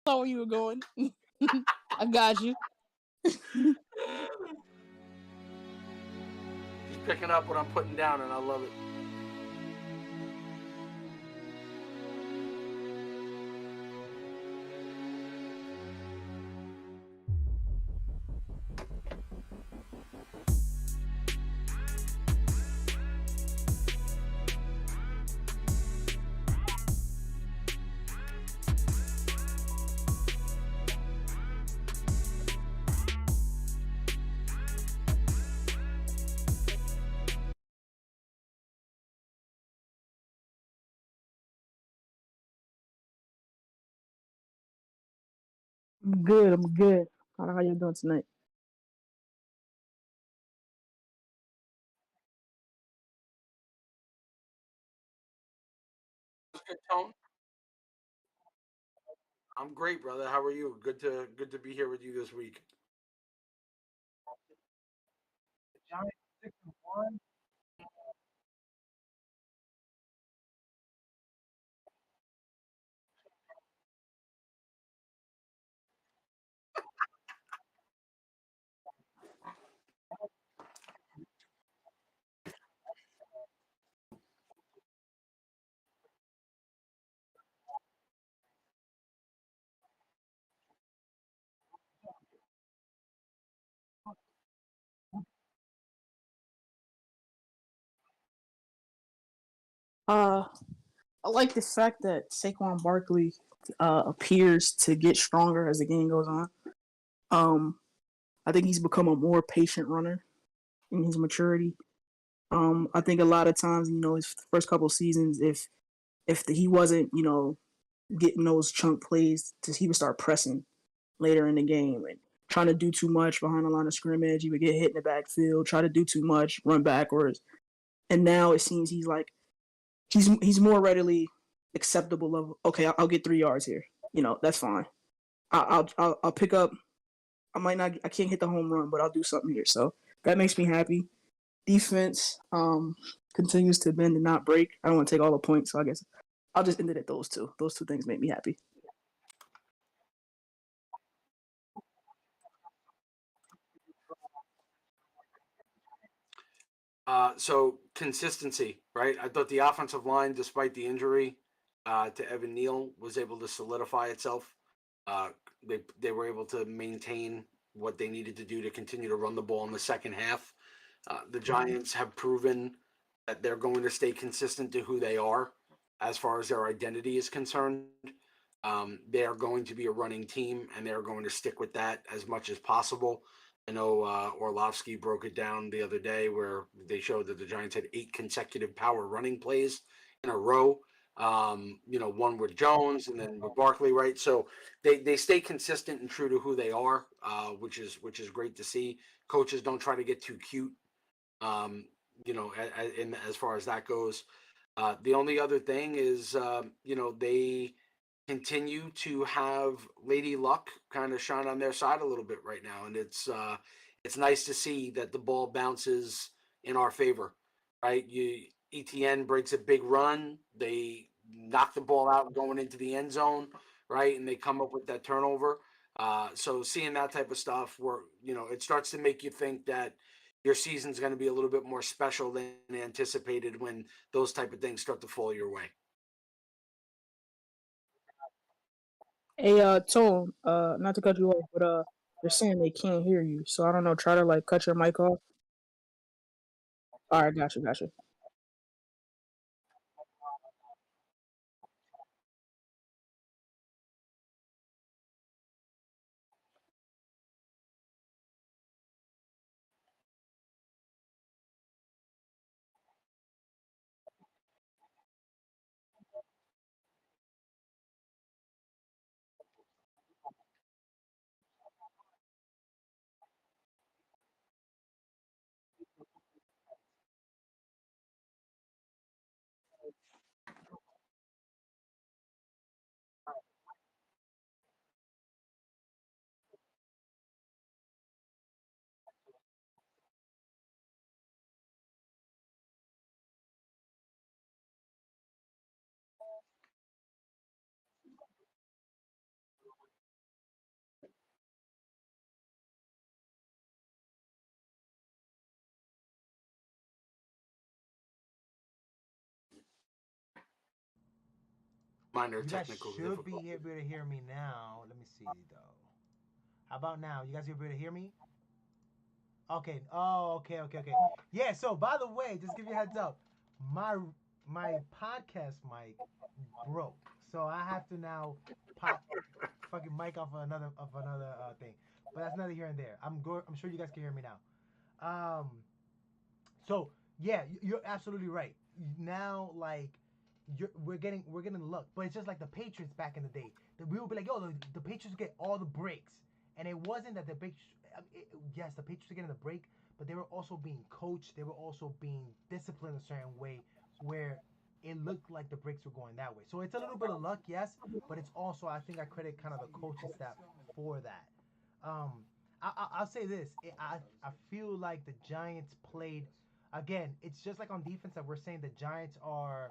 saw where you were going. I got you. He's picking up what I'm putting down, and I love it. I'm good. I'm good. How you doing tonight? Good tone. I'm great, brother. How are you? Good to be here with you this week. Giants 6-1. Uh, I like the fact that Saquon Barkley appears to get stronger as the game goes on. Um, I think he's become a more patient runner in his maturity. I think a lot of times, his first couple of seasons, if he wasn't, getting those chunk plays, he would start pressing later in the game and trying to do too much behind the line of scrimmage. He would get hit in the backfield, try to do too much, run backwards. And now it seems he's more readily acceptable of, okay, I'll get 3 yards here. That's fine. I'll pick up. I can't hit the home run, but I'll do something here. So that makes me happy. Defense continues to bend and not break. I don't want to take all the points, so I guess I'll just end it at those two. Those two things make me happy. So consistency, right? I thought the offensive line, despite the injury to Evan Neal, was able to solidify itself. Uh, they were able to maintain what they needed to do to continue to run the ball in the second half. The Giants have proven that they're going to stay consistent to who they are as far as their identity is concerned. They are going to be a running team, and they're going to stick with that as much as possible. I know Orlovsky broke it down the other day where they showed that the Giants had 8 consecutive power running plays in a row. One with Jones and then with Barkley, right? So they stay consistent and true to who they are, which is great to see. Coaches don't try to get too cute, um, as far as that goes. The only other thing is, they continue to have Lady Luck kind of shine on their side a little bit right now, and it's nice to see that the ball bounces in our favor, right? ETN breaks a big run, they knock the ball out going into the end zone, right, and they come up with that turnover. So seeing that type of stuff, where it starts to make you think that your season's going to be a little bit more special than anticipated when those type of things start to fall your way. Hey, Tone, not to cut you off, but they're saying they can't hear you, so I don't know. Try to like cut your mic off. All right, got you. Minor You guys technical should be difficulty. able to hear me now. Let me see though. How about now? You guys able to hear me? Okay. Oh, okay. Yeah. So by the way, just give you a heads up, my my podcast mic broke, so I have to now pop fucking mic off of another thing. But that's neither here and there. I'm sure you guys can hear me now. Um. So yeah, you're absolutely right. Now, like, we're getting luck, but it's just like the Patriots back in the day. That we would be like, yo, the Patriots get all the breaks, and it wasn't that the Patriots. Yes, the Patriots are getting the break, but they were also being coached. They were also being disciplined a certain way, where it looked like the breaks were going that way. So it's a little bit of luck, yes, but it's also, I think, I credit kind of the coaching staff for that. Um, I'll say this. I feel like the Giants played again. It's just like on defense that we're saying the Giants are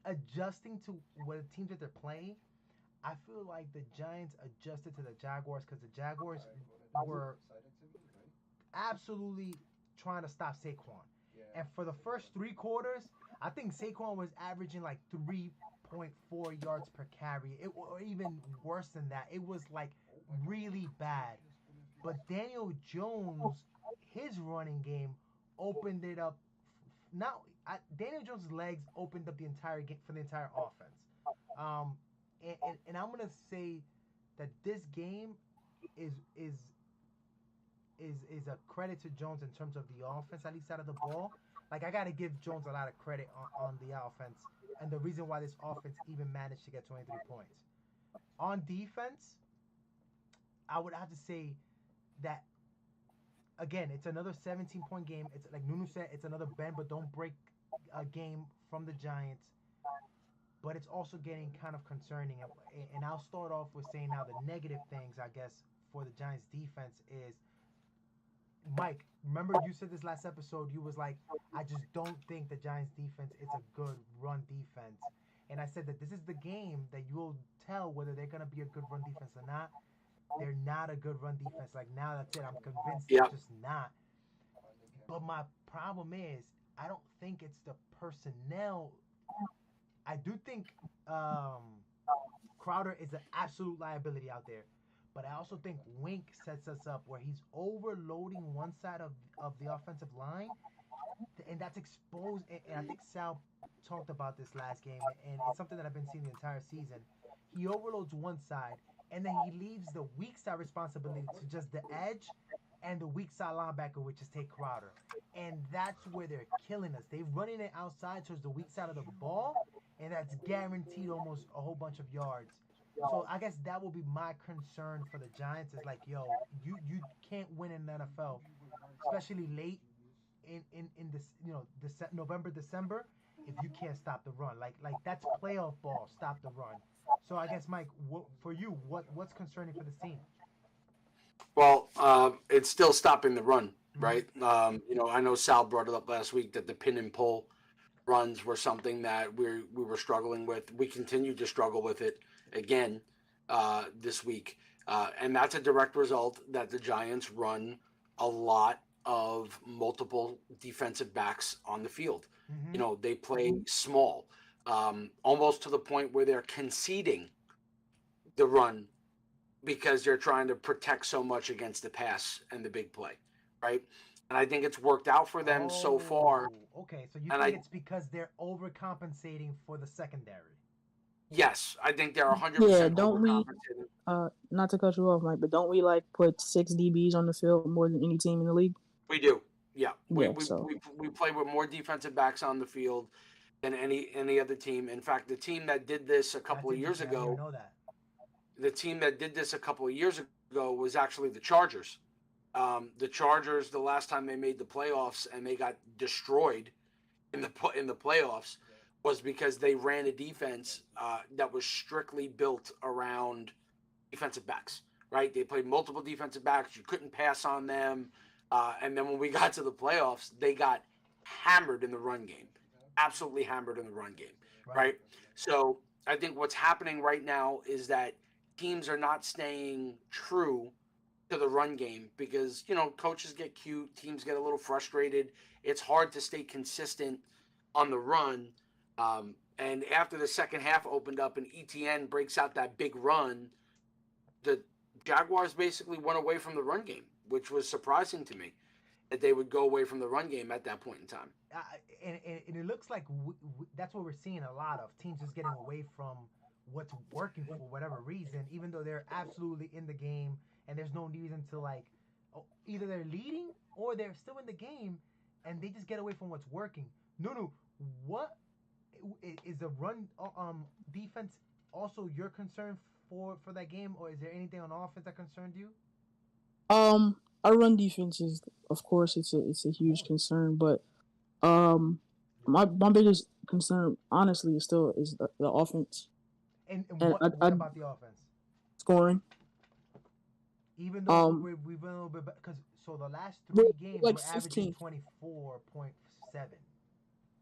adjusting to what the teams that they're playing. I feel like the Giants adjusted to the Jaguars because the Jaguars were absolutely trying to stop Saquon. And for the first 3 quarters, I think Saquon was averaging like 3.4 yards per carry. Or even worse than that. It was like really bad. But Daniel Jones, his running game opened it up. Now, Daniel Jones' legs opened up the entire game for the entire offense. Um, and I'm gonna say that this game is is is a credit to Jones in terms of the offense, at least out of the ball. Like I gotta give Jones a lot of credit on the offense and the reason why this offense even managed to get 23 points. On defense, I would have to say that again, it's another 17-point game. It's like Nunu said, it's another bend but don't break a game from the Giants. But it's also getting kind of concerning. And I'll start off with saying now the negative things, I guess, for the Giants defense is Mike, remember you said this last episode, you was like, I just don't think the Giants defense is a good run defense. And I said that this is the game that you'll tell whether they're gonna be a good run defense or not. They're not a good run defense. Like now that's it. I'm convinced they're Yeah. just not. But my problem is I don't think it's the personnel. I do think Crowder is an absolute liability out there. But I also think Wink sets us up where he's overloading one side of the offensive line, and that's exposed. And I think Sal talked about this last game, and it's something that I've been seeing the entire season. He overloads one side, and then he leaves the weak side responsibility to just the edge and the weak side linebacker, which is Tate Crowder. And that's where they're killing us. They're running it outside towards the weak side of the ball, and that's guaranteed almost a whole bunch of yards. So I guess that will be my concern for the Giants is like, yo, you can't win in the NFL, especially late in this November December if you can't stop the run. Like that's playoff ball. Stop the run. So I guess Mike, for you, what's concerning for this team? Well, it's still stopping the run, Mm-hmm. right? I know Sal brought it up last week that the pin and pull runs were something that we were struggling with. We continue to struggle with it again this week, and that's a direct result that the Giants run a lot of multiple defensive backs on the field. Mm-hmm. They play small, almost to the point where they're conceding the run because they're trying to protect so much against the pass and the big play, right? And I think it's worked out for them so far. Oh, okay. So you And think I it's because they're overcompensating for the secondary? Yes, I think they're Yeah, 100% don't we? overcompensating. Not to cut you off, Mike, but don't we like put 6 DBs on the field more than any team in the league? We do, yeah. We Yeah, we, so we we play with more defensive backs on the field than any other team. In fact, the team that did this a couple That's of years interesting. I didn't even ago, know that. the team that did this a couple of years ago was actually the Chargers. The Chargers, the last time they made the playoffs and they got destroyed in the playoffs, was because they ran a defense that was strictly built around defensive backs. Right? They played multiple defensive backs. You couldn't pass on them. And then when we got to the playoffs, they got hammered in the run game, absolutely hammered in the run game. Right. Right? So I think what's happening right now is that teams are not staying true to the run game because coaches get cute, teams get a little frustrated. It's hard to stay consistent on the run And after the second half opened up and ETN breaks out that big run, the Jaguars basically went away from the run game, which was surprising to me that they would go away from the run game at that point in time. And it looks like that's what we're seeing a lot of teams just getting away from what's working for whatever reason, even though they're absolutely in the game and there's no reason to either they're leading or they're still in the game and they just get away from what's working. Nunu, what is the run defense also your concern for that game, or is there anything on offense that concerned you? Our run defense is, of course, it's a huge concern, but my biggest concern, honestly, is still the offense. And what about the offense? Scoring. Even though we've been a little bit, because the last 3 games like we're averaging 24.7.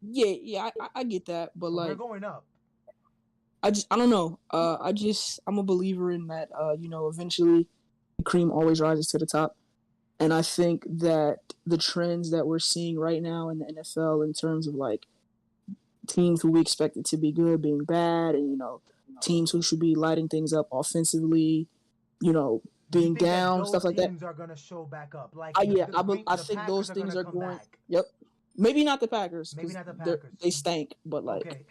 Yeah, I get that, but we're going up. I don't know. I'm a believer in that. Eventually, the cream always rises to the top, and I think that the trends that we're seeing right now in the NFL, in terms of teams who we expected to be good being bad, and teams who should be lighting things up offensively, being down, stuff like that. Teams are going to show back up. I think those things are going. Back. Yep. Maybe not the Packers. Maybe not the Packers. They stank, but okay.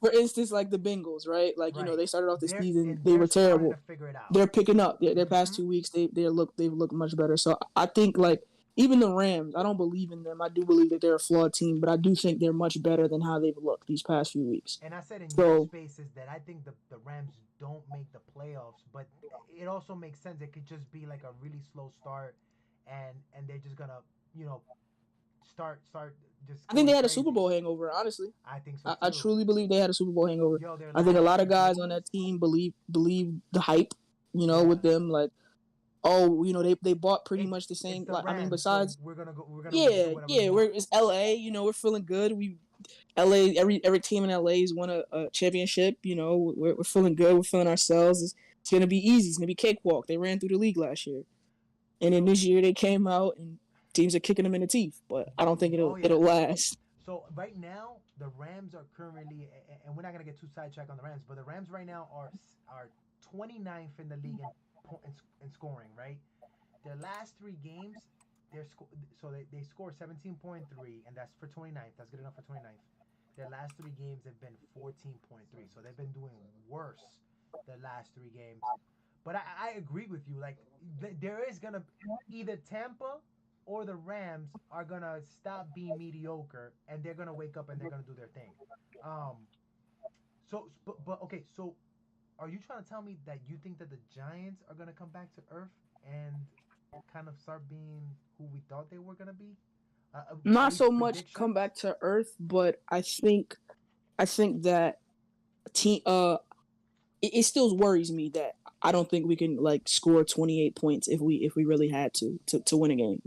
For instance, the Bengals, right? They started off the season, they were terrible. To figure it out. They're picking up. Their past 2 weeks, they've looked much better. So I think even the Rams, I don't believe in them. I do believe that they're a flawed team, but I do think they're much better than how they've looked these past few weeks. And I said in your spaces that I think the Rams don't make the playoffs, but it also makes sense. It could just be a really slow start, and they're just gonna start just. I think they had a Super Bowl hangover. Honestly, I think so. I truly believe they had a Super Bowl hangover. I think a lot of guys on that team believe the hype. With them, they bought pretty much the same. Besides, so we're gonna go. It's LA. We're feeling good. LA. Every team in LA has won a championship. We're feeling good. We're feeling ourselves. It's gonna be easy. It's gonna be cakewalk. They ran through the league last year, and then this year they came out and teams are kicking them in the teeth. But I don't think it'll last. So right now the Rams are currently, and we're not gonna get too sidetracked on the Rams, but the Rams right now are 29th in the league in scoring. Right, their last 3 games, they score 17.3, and that's for 29th. That's good enough for 29th. Their last 3 games have been 14.3, so they've been doing worse the last 3 games. But I agree with you. There is gonna either Tampa or the Rams are gonna stop being mediocre, and they're gonna wake up and they're gonna do their thing. Okay. So, are you trying to tell me that you think that the Giants are gonna come back to earth and kind of start being who we thought they were gonna be? Not so much come back to earth, but I think that team. It still worries me that I don't think we can score 28 points if we really had to win a game.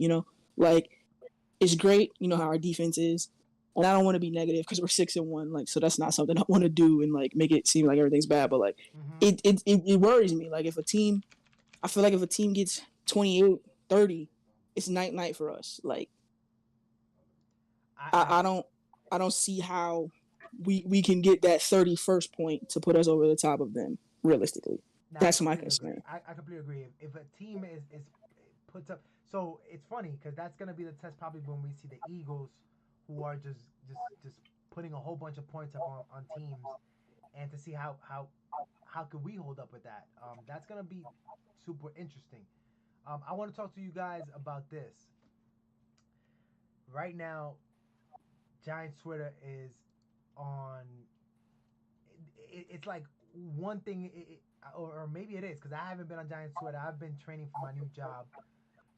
It's great, how our defense is, and I don't want to be negative because we're 6-1. So that's not something I want to do and make it seem like everything's bad. But it worries me. If a team, I feel like if a team gets 28, 30, it's night for us. I don't see how we can get that 31st point to put us over the top of them realistically. That's my concern. I completely agree. If a team is puts up, so it's funny because that's gonna be the test probably when we see the Eagles, who are just putting a whole bunch of points up on teams, and to see how could we hold up with that. That's gonna be super interesting. I want to talk to you guys about this. Right now, Giants Twitter is on. It's one thing, or maybe it is because I haven't been on Giants Twitter. I've been training for my new job,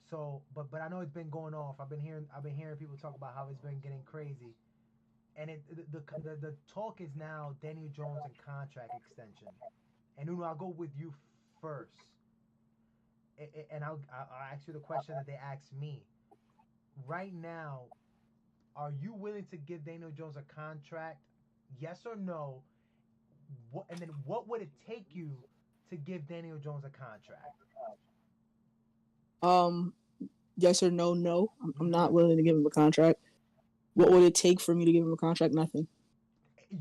so but I know it's been going off. I've been hearing people talk about how it's been getting crazy, and the talk is now Daniel Jones and contract extension. And Nuno, I'll go with you first, and I'll ask you the question that they asked me. Right now, are you willing to give Daniel Jones a contract? Yes or no? And then what would it take you to give Daniel Jones a contract? Yes or no? No, I'm not willing to give him a contract. What would it take for me to give him a contract? Nothing.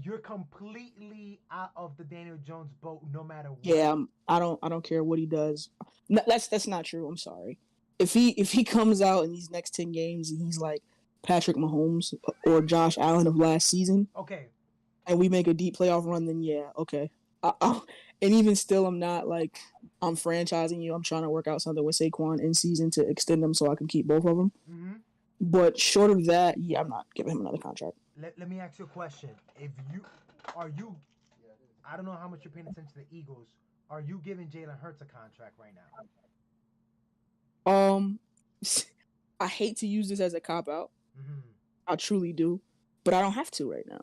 you're completely out of the Daniel Jones boat, no matter what. Yeah, I don't care what he does. No, that's not true. I'm sorry. If he comes out in these next 10 games and he's like Patrick Mahomes or Josh Allen of last season, Okay, and we make a deep playoff run, then yeah, okay. And even still, I'm not like I'm franchising you. I'm trying to work out something with Saquon in season to extend them so I can keep both of them. hmm But short of that, yeah, I'm not giving him another contract. let me ask you a question. If you are you, I don't know how much you're paying attention to the Eagles. Are you giving Jalen Hurts a contract right now? Um, I hate to use this as a cop out. hmm I truly do, but I don't have to right now.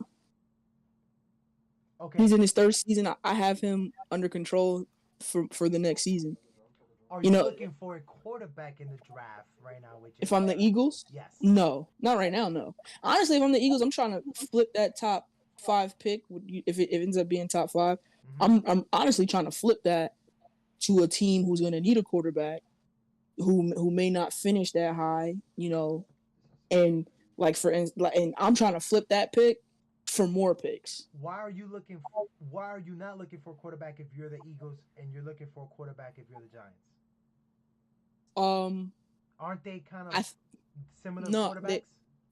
Okay. He's in his third season. I have him under control for the next season. Are You you know, looking for a quarterback in the draft right now with if Jalen I'm the Hurts? Eagles, Yes. no, not right now. No, honestly, if I'm the Eagles, I'm trying to flip that top 5 pick. If it ends up being top 5, I'm honestly trying to flip that to a team who's going to need a quarterback who may not finish that high. And like and I'm trying to flip that pick for more picks. Why are you not looking for a quarterback if you're the Eagles and you're looking for a quarterback if you're the Giants? Um, Aren't they kind I of similar no, quarterbacks? they're in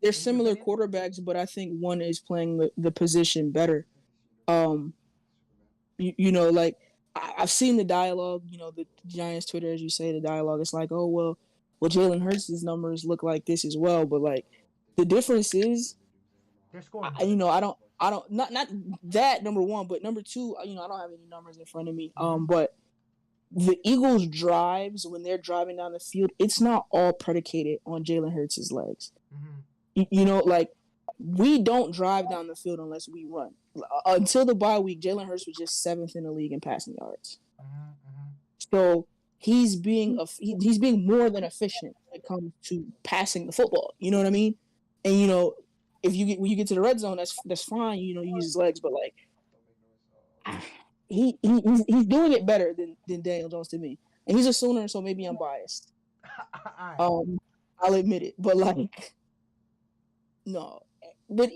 your similar opinion? quarterbacks, but I think one is playing the position better. Um, like I've seen the dialogue. The Giants Twitter, as you say, the dialogue. It's like, oh well, Jalen Hurts' numbers look like this as well, but like the difference is, They're scoring I, better. I don't not that number one, but number two, I don't have any numbers in front of me. Mhm. But the Eagles' drives when they're driving down the field, it's not all predicated on Jalen Hurts' legs. Like we don't drive down the field unless we run. Until the bye week, Jalen Hurts was just 7th in the league in passing yards. So he's being more than efficient when it comes to passing the football. You know what I mean? And if when you get to the red zone, that's fine. You use his legs, but like he's doing it better than Daniel Jones to me. And he's a Sooner, so maybe I'm biased. Alright. I'll admit it, but like no. But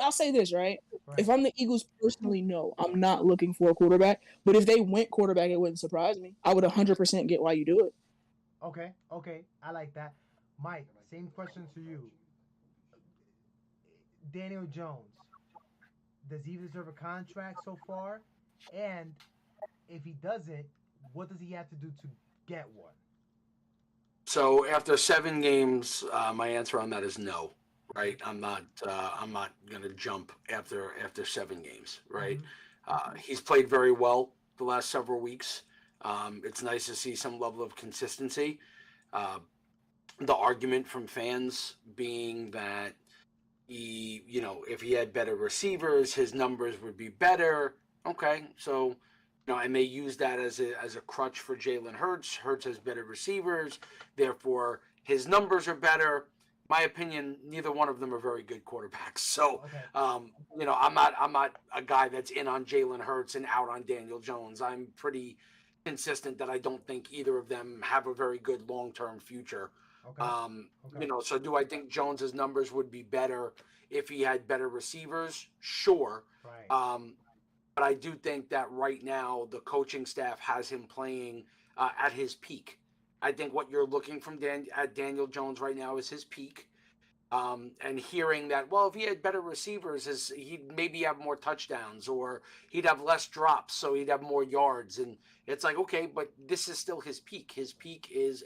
I'll say this, right? If I'm the Eagles personally, no, I'm not looking for a quarterback. But if they went quarterback, it wouldn't surprise me. I would 100% get why you do it. Okay, I like that. Mike, same question to you. Daniel Jones, does he deserve a contract so far? And if he doesn't, what does he have to do to get one? So after 7 games, my answer on that is no. Right, I'm not gonna jump after 7 games. Right, he's played very well the last several weeks. It's nice to see some level of consistency. The argument from fans being that if he had better receivers, his numbers would be better. Okay, so I may use that as a crutch for Jalen Hurts. Hurts has better receivers, therefore his numbers are better. My opinion, neither one of them are very good quarterbacks. So, I'm not a guy that's in on Jalen Hurts and out on Daniel Jones. I'm pretty consistent that I don't think either of them have a very good long-term future. So do I think Jones's numbers would be better if he had better receivers? Sure. Right. But I do think that right now the coaching staff has him playing at his peak. I think what you're looking from Daniel Jones right now is his peak. And hearing that, well, if he had better receivers, he'd maybe have more touchdowns or he'd have less drops, so he'd have more yards. And it's like, okay, but this is still his peak. His peak is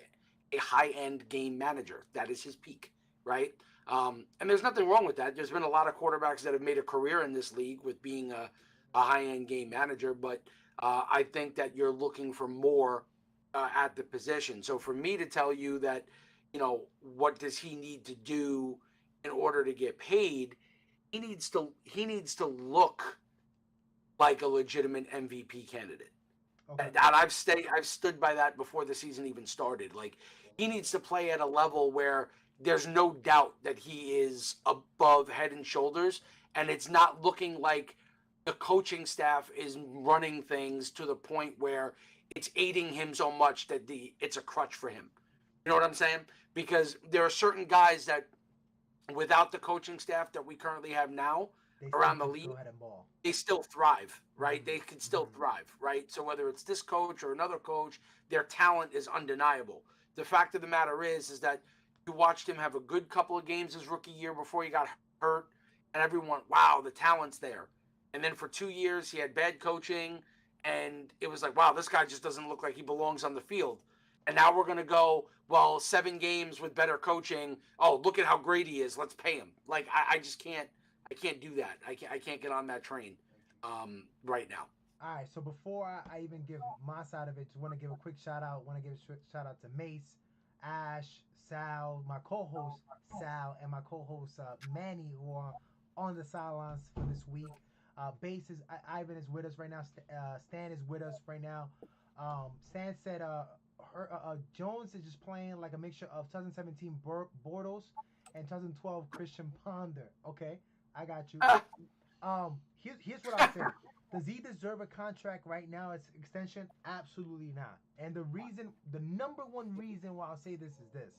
a high-end game manager. That is his peak, right? And there's nothing wrong with that. There's been a lot of quarterbacks that have made a career in this league with being a high-end game manager, but I think that you're looking for more at the position. So for me to tell you that, what does he need to do in order to get paid? He needs to look like a legitimate MVP candidate. Okay. And I've stood by that before the season even started. Like, he needs to play at a level where there's no doubt that he is above head and shoulders, and it's not looking like the coaching staff is running things to the point where it's aiding him so much that it's a crutch for him. You know what I'm saying? Because there are certain guys that, without the coaching staff that we currently have now, around the can league, go ahead and ball. they still thrive, right? Mhm. They can still Mhm. thrive, right? So whether it's this coach or another coach, their talent is undeniable. The fact of the matter is that you watched him have a good couple of games his rookie year before he got hurt, and everyone, wow, the talent's there. And then for 2 years, he had bad coaching, and it was like, wow, this guy just doesn't look like he belongs on the field. And now we're going to go, well, 7 games with better coaching. Oh, look at how great he is. Let's pay him. Like, I just can't. I can't do that. I can't get on that train right now. All right, so before I even give my side of it, just want to give a quick shout out. Want to give a shout out to Mace, Ash, Sal, my co-host Sal, and my co-host Manny, who are on the sidelines for this week. Base is Ivan is with us right now. Stan is with us right now. Stan said Jones is just playing like a mixture of 2017 Bortles and 2012 Christian Ponder. Okay, I got you. Here's what I'll say. Does he deserve a contract right now? It's extension? Absolutely not. And the number one reason why I'll say this is this: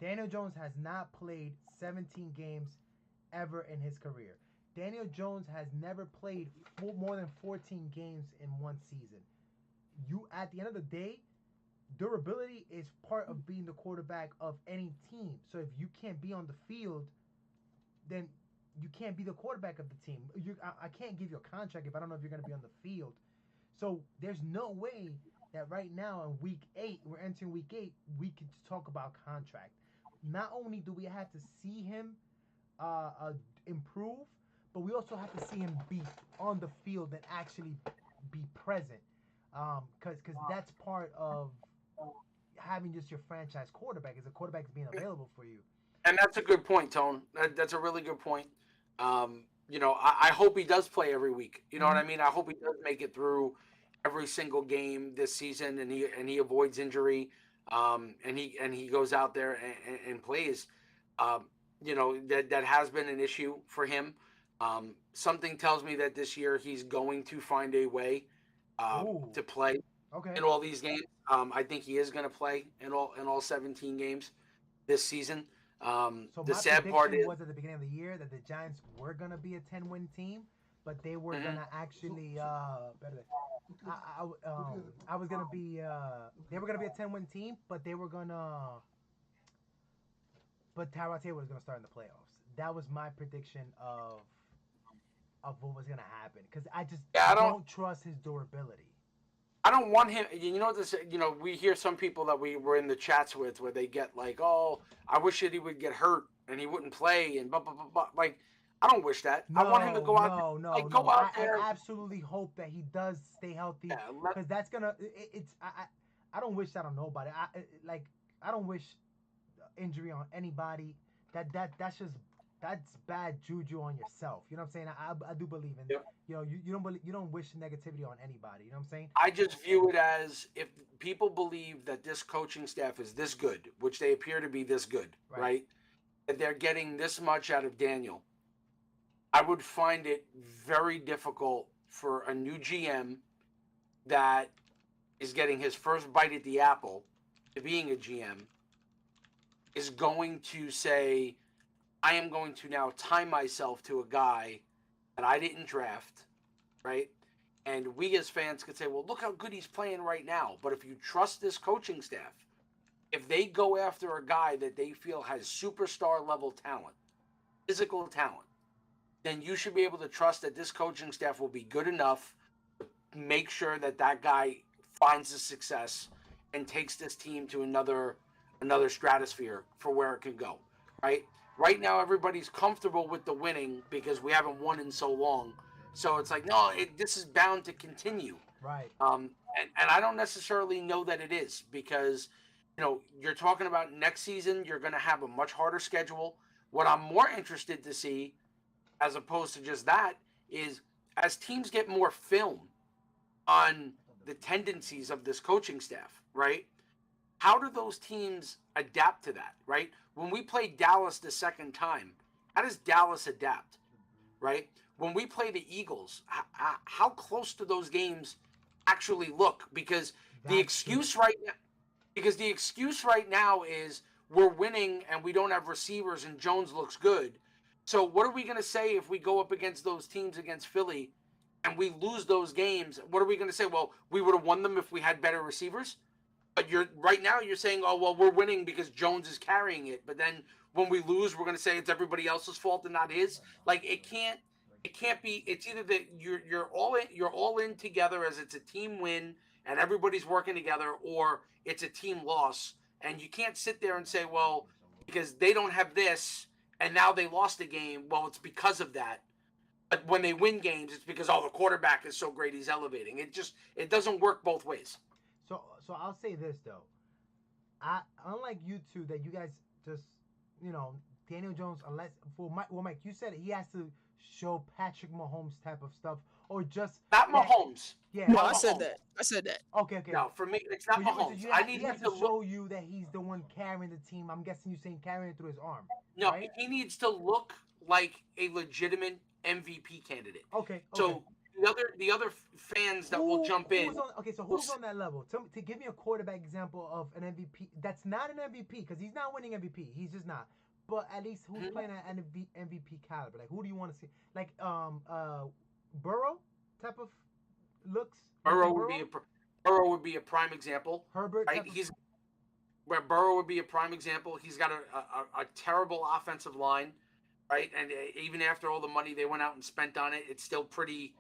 Daniel Jones has not played 17 games ever in his career. Daniel Jones has never played more than 14 games in one season. You, at the end of the day, durability is part of being the quarterback of any team. So if you can't be on the field, then you can't be the quarterback of the team. I can't give you a contract if I don't know if you're going to be on the field. So there's no way that right now in week 8, we're entering week 8, we can talk about contract. Not only do we have to see him improve, but we also have to see him be on the field and actually be present. Because that's part of having just your franchise quarterback, is a quarterback is being available for you. And that's a good point, Tone. That's a really good point. I hope he does play every week. You know what I mean? I hope he does make it through every single game this season, and he avoids injury, and he goes out there and plays. That has been an issue for him. Something tells me that this year he's going to find a way to play in all these games. I think he is going to play in all 17 games this season. So the my sad part is, was at the beginning of the year that the Giants were gonna be a 10-win team, but they were gonna actually I was gonna be they were gonna be a 10-win team, but they were gonna but Tyrod Taylor was gonna start in the playoffs. That was my prediction of what was gonna happen, because I just don't trust his durability. I don't want him. We hear some people that we were in the chats with where they get like, oh, I wish that he would get hurt and he wouldn't play and blah, blah, blah, blah. Like, I don't wish that. I want him to go out there. Go out there. I absolutely hope that he does stay healthy, because that's going to, I don't wish that on nobody. I don't wish injury on anybody. That's bad juju on yourself. You know what I'm saying? I do believe in, you don't wish negativity on anybody. You know what I'm saying? I just view it as, if people believe that this coaching staff is this good, which they appear to be this good, right? That they're getting this much out of Daniel, I would find it very difficult for a new GM that is getting his first bite at the apple to being a GM is going to say, I am going to now tie myself to a guy that I didn't draft, right? And we as fans could say, well, look how good he's playing right now. But if you trust this coaching staff, if they go after a guy that they feel has superstar level talent, physical talent, then you should be able to trust that this coaching staff will be good enough to make sure that that guy finds the success and takes this team to another stratosphere for where it can go, right? Right now, everybody's comfortable with the winning because we haven't won in so long. So it's like, no, this is bound to continue. Right. And I don't necessarily know that it is, because, you're talking about next season, you're going to have a much harder schedule. What I'm more interested to see, as opposed to just that, is as teams get more film on the tendencies of this coaching staff, right? How do those teams adapt to that, right? When we play Dallas the second time, how does Dallas adapt, right? When we play the Eagles, how close do those games actually look? Because the excuse right now is we're winning and we don't have receivers and Jones looks good. So what are we going to say if we go up against those teams against Philly and we lose those games? What are we going to say? Well, we would have won them if we had better receivers. But right now you're saying, oh well, we're winning because Jones is carrying it. But then when we lose, we're going to say it's everybody else's fault and not his. Like it can't be. It's either that you're all in together as it's a team win and everybody's working together, or it's a team loss. And you can't sit there and say, well, because they don't have this and now they lost the game. Well, it's because of that. But when they win games, it's because the quarterback is so great he's elevating. It doesn't work both ways. So I'll say this though, unlike you two that you guys just Daniel Jones, unless Mike, you said he has to show Patrick Mahomes type of stuff or just not Mahomes. Yeah, No, not I said Mahomes. that. I said that. Okay. No, for me, it's not Mahomes. I need he has him to to show look. you that he's the one carrying the team. I'm guessing you're saying carrying it through his arm. No, right? he needs to look like a legitimate MVP candidate. Okay. So the other fans that will jump in. Who's on that level? To give me a quarterback example of an MVP that's not an MVP because he's not winning MVP. He's just not. But at least who's playing at MVP caliber? Like who do you want to see? Like Burrow type of looks. Burrow would be a prime example. Herbert. Right? Where Burrow would be a prime example. He's got a terrible offensive line, right? And even after all the money they went out and spent on it, it's still pretty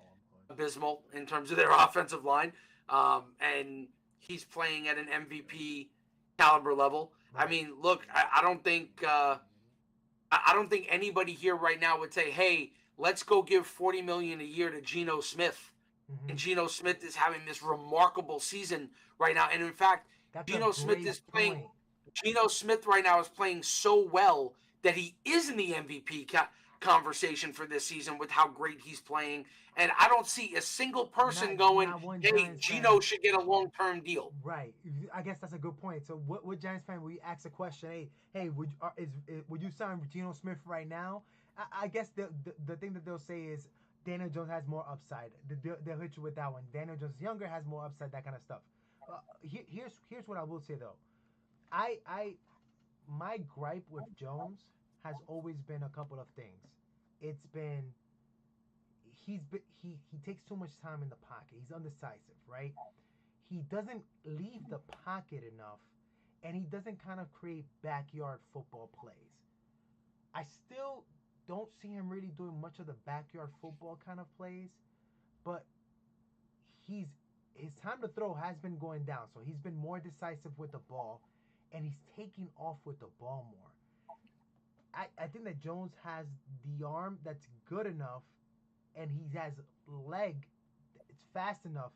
abysmal in terms of their offensive line. And he's playing at an MVP caliber level. Right. I mean, look, I don't think anybody here right now would say, "Hey, let's go give $40 million a year to Geno Smith." Mm-hmm. And Geno Smith is having this remarkable season right now, and in fact, Geno Smith right now is playing so well that he is in the MVP conversation for this season with how great he's playing. And I don't see a single person going, "Hey, Geno should get a long-term deal." Right. I guess that's a good point. So, what Giants fan would ask a question? Hey, would you sign Geno Smith right now? I guess the thing that they'll say is Daniel Jones has more upside. They'll hit you with that one. Daniel Jones is younger, has more upside, that kind of stuff. Here's what I will say though. My gripe with Jones has always been a couple of things. It's been he takes too much time in the pocket. He's undecisive, right? He doesn't leave the pocket enough, and he doesn't kind of create backyard football plays. I still don't see him really doing much of the backyard football kind of plays, but his time to throw has been going down. So he's been more decisive with the ball, and he's taking off with the ball more. I think that Jones has the arm that's good enough, and he has leg. It's fast enough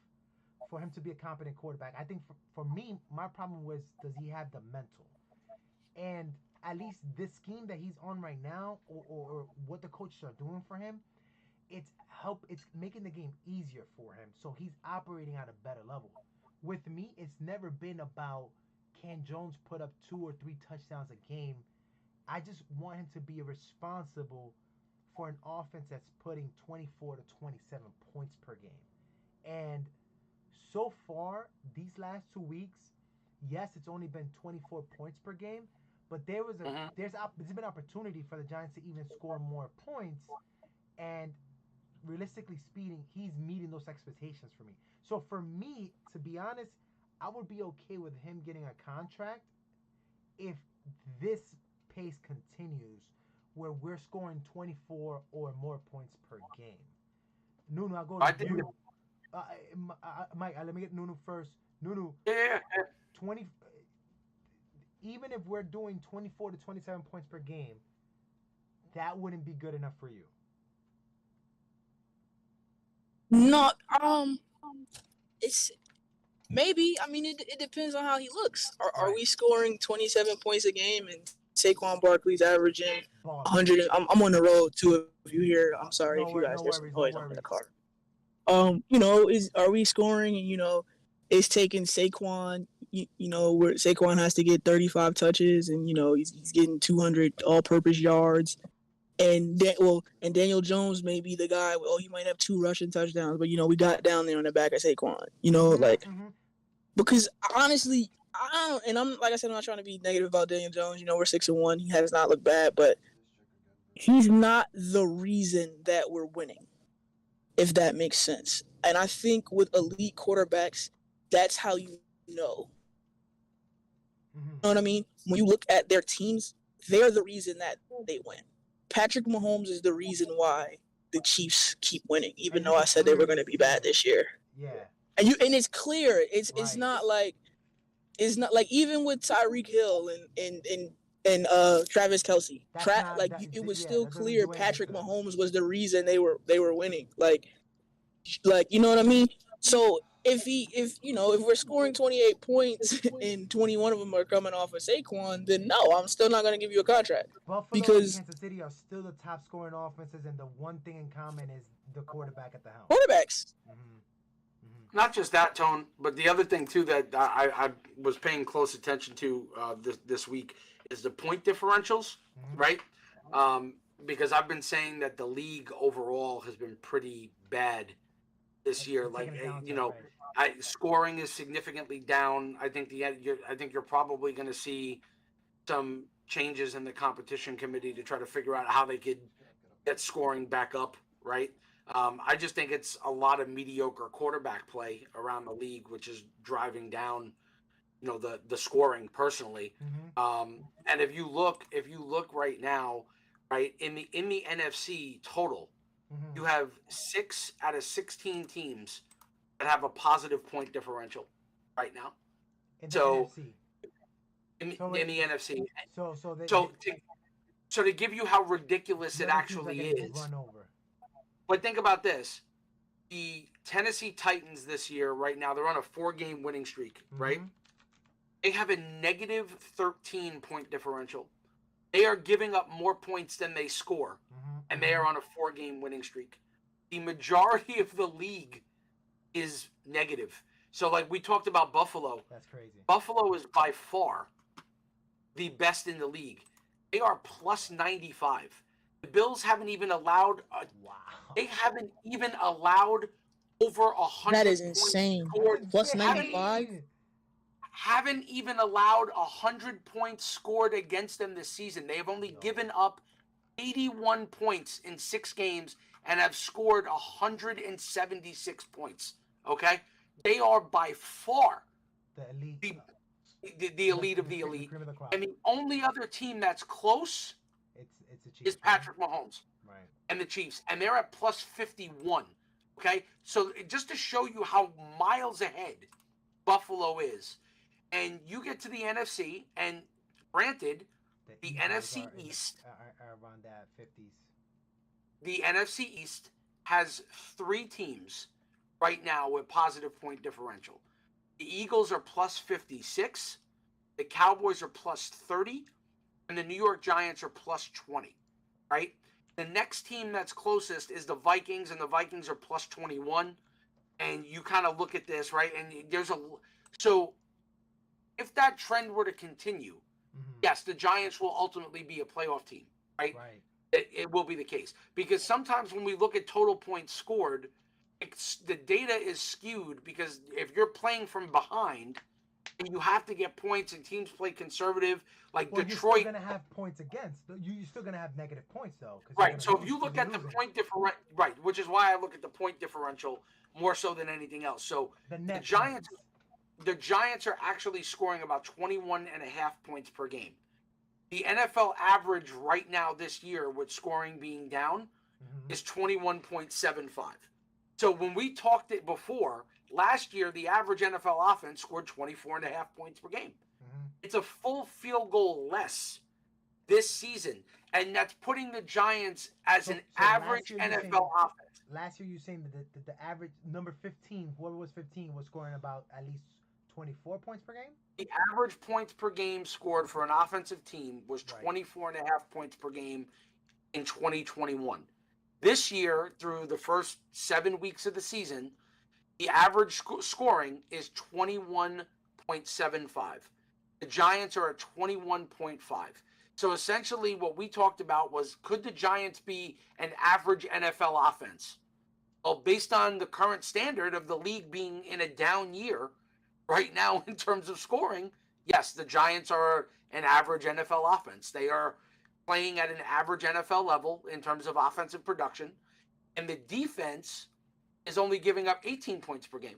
for him to be a competent quarterback. I think for me, my problem was, does he have the mental? And at least this scheme that he's on right now, or what the coaches are doing for him, it's making the game easier for him. So he's operating at a better level. With me, it's never been about can Jones put up 2 or 3 touchdowns a game. I just want him to be responsible for an offense that's putting 24 to 27 points per game. And so far, these last 2 weeks, yes, it's only been 24 points per game, but there's been opportunity for the Giants to even score more points, and realistically speaking, he's meeting those expectations for me. So for me, to be honest, I would be okay with him getting a contract if this pace continues where we're scoring 24 or more points per game. Nuno, I'll go to you. Mike, let me get Nuno first. Nuno, 20. Even if we're doing 24 to 27 points per game, that wouldn't be good enough for you. No, it's maybe. I mean, it depends on how he looks. Are we scoring 27 points a game and Saquon Barkley's averaging 100? I'm on the road too. If you hear, I'm sorry if you guys hear some noise. I'm in the car. Are we scoring? And it's taking Saquon. Where Saquon has to get 35 touches, and he's getting 200 all-purpose yards. And Daniel Jones may be the guy. He might have 2 rushing touchdowns, but we got down there on the back of Saquon. Because honestly, I'm like I said, I'm not trying to be negative about Daniel Jones. We're 6-1. He has not looked bad, but he's not the reason that we're winning, if that makes sense. And I think with elite quarterbacks, that's how you know. Mm-hmm. You know what I mean? When you look at their teams, they're the reason that they win. Patrick Mahomes is the reason why the Chiefs keep winning, even though I said they were going to be bad this year. Yeah. And it's clear. It's Right. not like even with Tyreek Hill and Travis Kelce, it was still clear Patrick Mahomes was the reason they were winning. Like you know what I mean? So if we're scoring 28 points and 21 of them are coming off of Saquon, then no, I'm still not going to give you a contract. Buffalo Because and Kansas City are still the top scoring offenses, and the one thing in common is the quarterback at the helm. quarterbacks. Not just that, Tone, but the other thing too that I was paying close attention to this week is the point differentials, right? Because I've been saying that the league overall has been pretty bad this year. Like, scoring is significantly down. I think you're probably going to see some changes in the competition committee to try to figure out how they could get scoring back up, right? I just think it's a lot of mediocre quarterback play around the league, which is driving down, the scoring personally. And if you look right now, right, in the NFC total, you have 6 out of 16 teams that have a positive point differential right now. In the NFC. In the NFC. So to give you how ridiculous it actually is. Run over. But think about this. The Tennessee Titans this year, right now, they're on a 4-game winning streak, right? They have a negative 13 point differential. They are giving up more points than they score, and they are on a 4-game winning streak. The majority of the league is negative. So, like we talked about Buffalo. That's crazy. Buffalo is by far the best in the league. They are plus 95. The Bills haven't even allowed. They haven't even allowed over 100. That is insane. Plus 95. Haven't even allowed 100 points scored against them this season. They have only given up 81 points in 6 games and have scored 176 points. Okay, they are by far the elite. The elite of the elite, and the only other team that's close is Patrick Mahomes, right, and the Chiefs, and they're at plus 51. Okay, so just to show you how miles ahead Buffalo is, and you get to the NFC, and granted, the NFC East are around that 50s. The NFC East has 3 teams right now with positive point differential. The Eagles are plus 56, the Cowboys are plus 30, and the New York Giants are plus 20, right? The next team that's closest is the Vikings, and the Vikings are plus 21. And you kind of look at this, right? And so if that trend were to continue, yes, the Giants will ultimately be a playoff team, right? Right. It will be the case. Because sometimes when we look at total points scored, the data is skewed because if you're playing from behind and you have to get points and teams play conservative, like Detroit. You're still going to have points against. You're still going to have negative points, though. Right. So if you look at the point differential, right, which is why I look at the point differential more so than anything else. So the Giants are actually scoring about 21.5 points per game. The NFL average right now this year, with scoring being down, is 21.75. So when we talked it before, last year, the average NFL offense scored 24.5 points per game. It's a full field goal less this season, and that's putting the Giants as an average NFL offense. Last year, you're saying that the average number 15, whoever was 15, was scoring about at least 24 points per game? The average points per game scored for an offensive team was 24.5 points per game in 2021. This year, through the first 7 weeks of the season, the average scoring is 21.75. The Giants are at 21.5. So essentially what we talked about was, could the Giants be an average NFL offense? Well, based on the current standard of the league being in a down year right now in terms of scoring, yes, the Giants are an average NFL offense. They are playing at an average NFL level in terms of offensive production, and the defense is only giving up 18 points per game.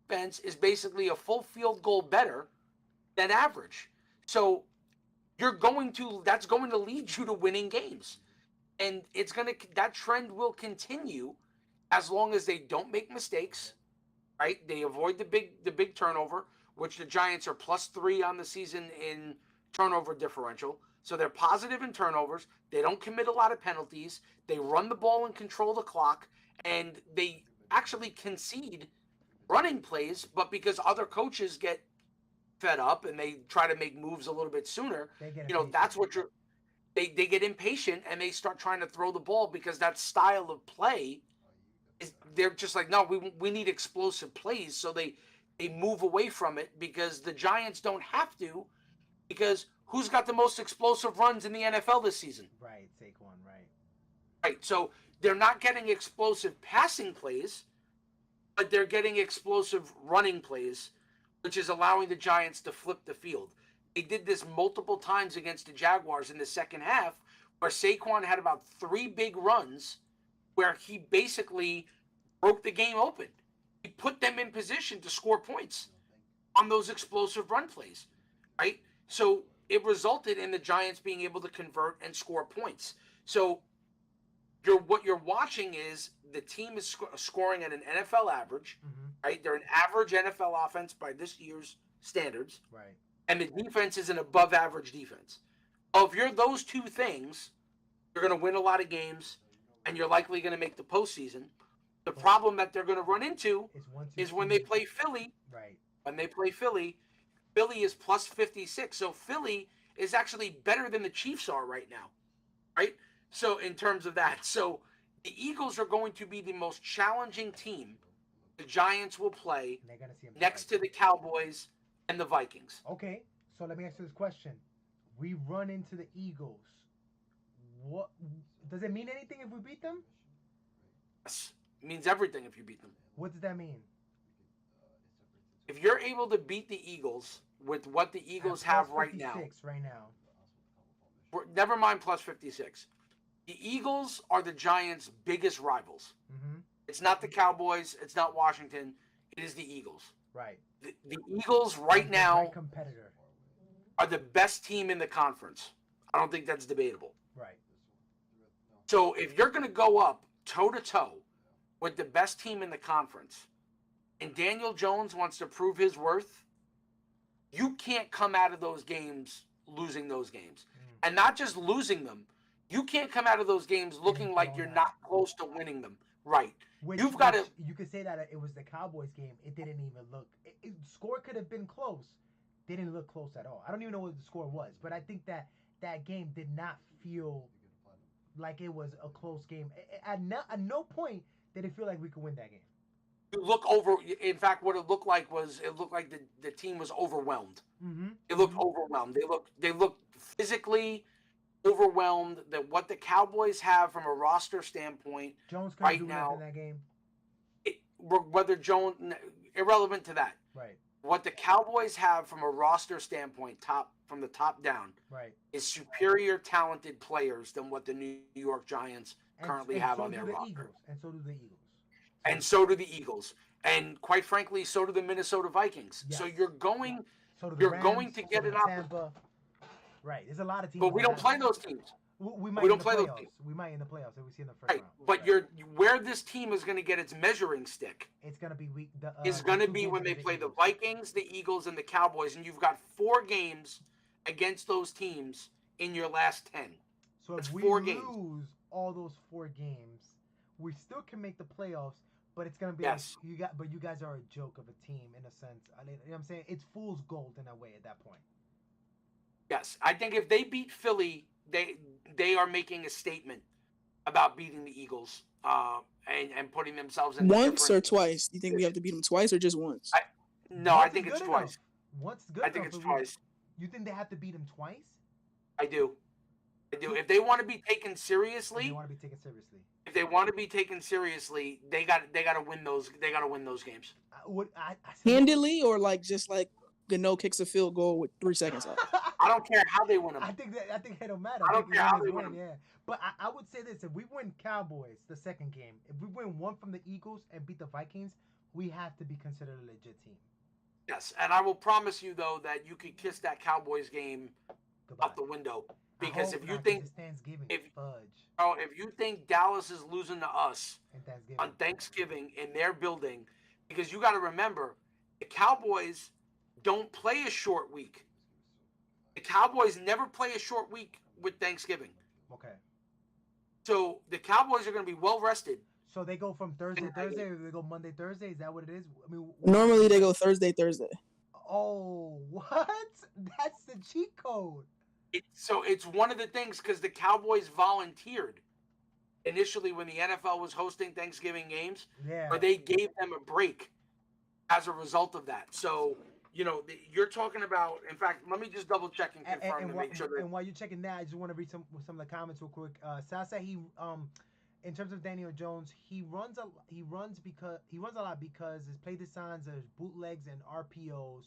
Defense is basically a full field goal better than average. So that's going to lead you to winning games. And that trend will continue as long as they don't make mistakes, right? They avoid the big turnover, which the Giants are +3 on the season in turnover differential. So they're positive in turnovers. They don't commit a lot of penalties. They run the ball and control the clock, and they actually concede running plays, but because other coaches get fed up and they try to make moves a little bit sooner, that's what they get impatient and they start trying to throw the ball because that style of play they're just like, no, we need explosive plays. So they move away from it because the Giants don't have to, because who's got the most explosive runs in the NFL this season? Right, Saquon, right. Right, so they're not getting explosive passing plays, but they're getting explosive running plays, which is allowing the Giants to flip the field. They did this multiple times against the Jaguars in the second half, where Saquon had about 3 big runs where he basically broke the game open. He put them in position to score points on those explosive run plays, right? So it resulted in the Giants being able to convert and score points. So what you're watching is the team is scoring at an NFL average, right? They're an average NFL offense by this year's standards, right? And the defense is an above-average defense. If you're those two things, you're going to win a lot of games, and you're likely going to make the postseason. The problem that they're going to run into is when they play Philly. Right. When they play Philly, Philly is +56. So Philly is actually better than the Chiefs are right now, right? So in terms of that, so the Eagles are going to be the most challenging team the Giants will play next to the Cowboys and the Vikings. Okay, so let me ask you this question. We run into the Eagles. What does it mean anything if we beat them? Yes, it means everything if you beat them. What does that mean? If you're able to beat the Eagles with what the Eagles have right now. Never mind +56. The Eagles are the Giants' biggest rivals. It's not the Cowboys. It's not Washington. It is the Eagles. Right. The Eagles right now competitor. Are the best team in the conference. I don't think that's debatable. Right. So if you're going to go up toe-to-toe with the best team in the conference, and Daniel Jones wants to prove his worth, you can't come out of those games losing those games. And not just losing them, you can't come out of those games looking like you're not close to winning them. Right. You've got to. You could say that it was the Cowboys game. It didn't even look. Score could have been close. They didn't look close at all. I don't even know what the score was, but I think that game did not feel like it was a close game. At no point did it feel like we could win that game. In fact, what it looked like was the team was overwhelmed. It looked overwhelmed. They looked physically overwhelmed. That what the Cowboys have from a roster standpoint Jones right now in that game. Whether Jones, irrelevant to that. Right. What the Cowboys have from a roster standpoint, from the top down, right, is superior talented players than what the New York Giants currently have on their roster. And so do the Eagles. And so do the Eagles. And quite frankly, so do the Minnesota Vikings. Yes. So you're going Rams, going to get an opportunity. Right. There's a lot of teams. But we don't play those teams. We don't play those teams. We might in the playoffs if we see in the first round. But where this team is going to get its measuring stick. It's going to be week. Is going to be when they play the Vikings, the Eagles, and the Cowboys, and you've got 4 games against those teams in your last 10. So if we lose all those 4 games, we still can make the playoffs. But it's gonna be like you guys are a joke of a team in a sense. You know what I'm saying? It's fool's gold in a way at that point. Yes, I think if they beat Philly, they are making a statement about beating the Eagles and putting themselves in once or twice. Do you think we have to beat them twice or just once? I think it's twice. Once good. I think it's twice. You think they have to beat them twice? I do. If they want to be taken seriously, If they want to be taken seriously, they got to win those. They got to win those games. Handily, or just like Gano kicks a field goal with 3 seconds left. I don't care how they win them. I think it don't matter. I don't think care how win they is win win, 'em. yeah. But I would say this: if we win Cowboys the second game, if we win one from the Eagles and beat the Vikings, we have to be considered a legit team. Yes, and I will promise you though that you could kiss that Cowboys game Goodbye. out the window I because hope if you not, 'cause think it's Thanksgiving, if fudge if you think Dallas is losing to us and Thanksgiving. on Thanksgiving in their building, because you got to remember the Cowboys don't play a short week. The Cowboys never play a short week with Thanksgiving. Okay. So the Cowboys are going to be well rested. So they go from Thursday, or they go Monday, Thursday. Is that what it is? I mean, Normally they go Thursday. Oh, what? That's the cheat code. So it's one of the things because the Cowboys volunteered initially when the NFL was hosting Thanksgiving games, Yeah. or they gave them a break as a result of that. So, you're talking about, in fact, let me just double check and confirm to make sure that. And while you're checking that, I just want to read some of the comments real quick. Sal said in terms of Daniel Jones, he runs a lot because his play designs are bootlegs and RPOs,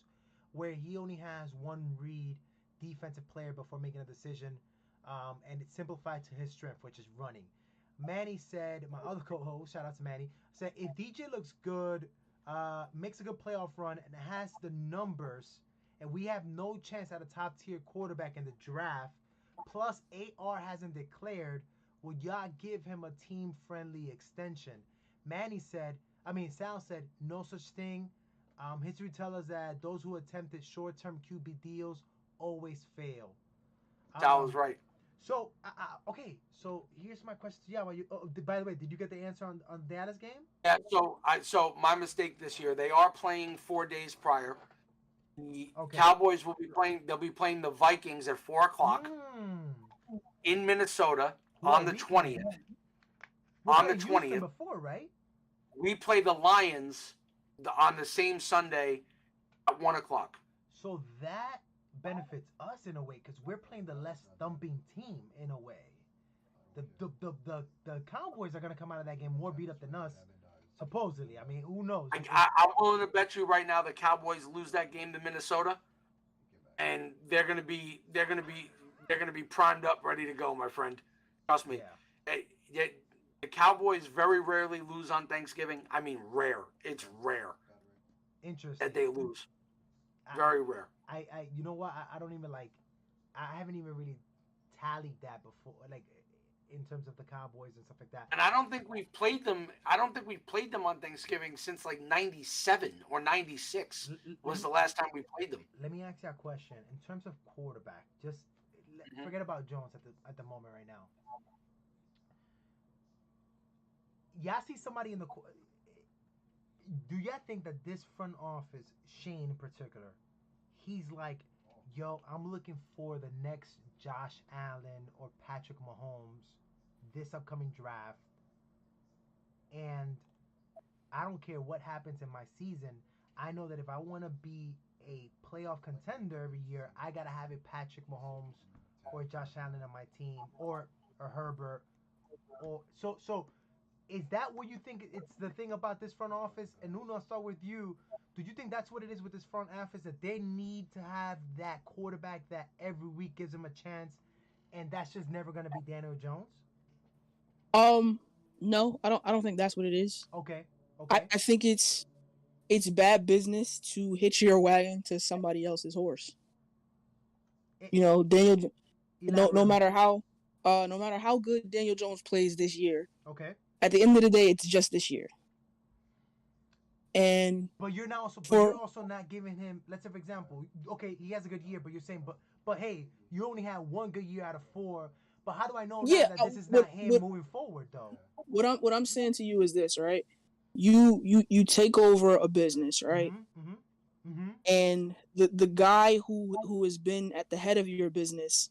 where he only has one read defensive player before making a decision, and it's simplified to his strength, which is running. Manny said, my other co-host, shout out to Manny, said if DJ looks good, makes a good playoff run, and has the numbers, and we have no chance at a top tier quarterback in the draft, plus AR hasn't declared, would y'all give him a team friendly extension? Sal said, no such thing. History tells us that those who attempted short term QB deals always fail. Sal was right. So, okay. So here's my question to you. By the way, did you get the answer on Dallas game? Yeah. So my mistake this year. They are playing 4 days prior. The Cowboys will be playing. They'll be playing the Vikings at 4:00 in Minnesota on the 20th. On the 20th. Before, right? We play the Lions on the same Sunday at 1:00. So that benefits us in a way because we're playing the less thumping team in a way. The Cowboys are gonna come out of that game more beat up than us, supposedly. I mean, who knows? I'm willing to bet you right now the Cowboys lose that game to Minnesota, and they're gonna be primed up, ready to go, my friend. Trust me. Yeah. The Cowboys very rarely lose on Thanksgiving. I mean, rare. It's rare. Interesting. That they lose. Very rare. You know what? I don't even I haven't even really tallied that before, in terms of the Cowboys and stuff like that. And I don't think we've played them. On Thanksgiving since like '97 or '96 was the last time we played them. Let me ask you a question. In terms of quarterback, just forget about Jones at the moment right now. Y'all see somebody in the. Do y'all think that this front office, Shane in particular, he's like, yo, I'm looking for the next Josh Allen or Patrick Mahomes this upcoming draft, and I don't care what happens in my season. I know that if I want to be a playoff contender every year, I gotta have a Patrick Mahomes or Josh Allen on my team, or Herbert, or so. Is that what you think it's the thing about this front office? And Nuno, I'll start with you. Do you think that's what it is with this front office, that they need to have that quarterback that every week gives them a chance, and that's just never going to be Daniel Jones? No, I don't think that's what it is. Okay. I think it's bad business to hitch your wagon to somebody else's horse. Daniel. No matter how good Daniel Jones plays this year. Okay. At the end of the day, it's just this year. And but you're also not giving him. Let's say, for example, okay, he has a good year, but you're saying, but hey, you only had one good year out of 4. But how do I know that this is not him moving forward, though? What I'm saying to you is this, right? You take over a business, right? And the guy who has been at the head of your business,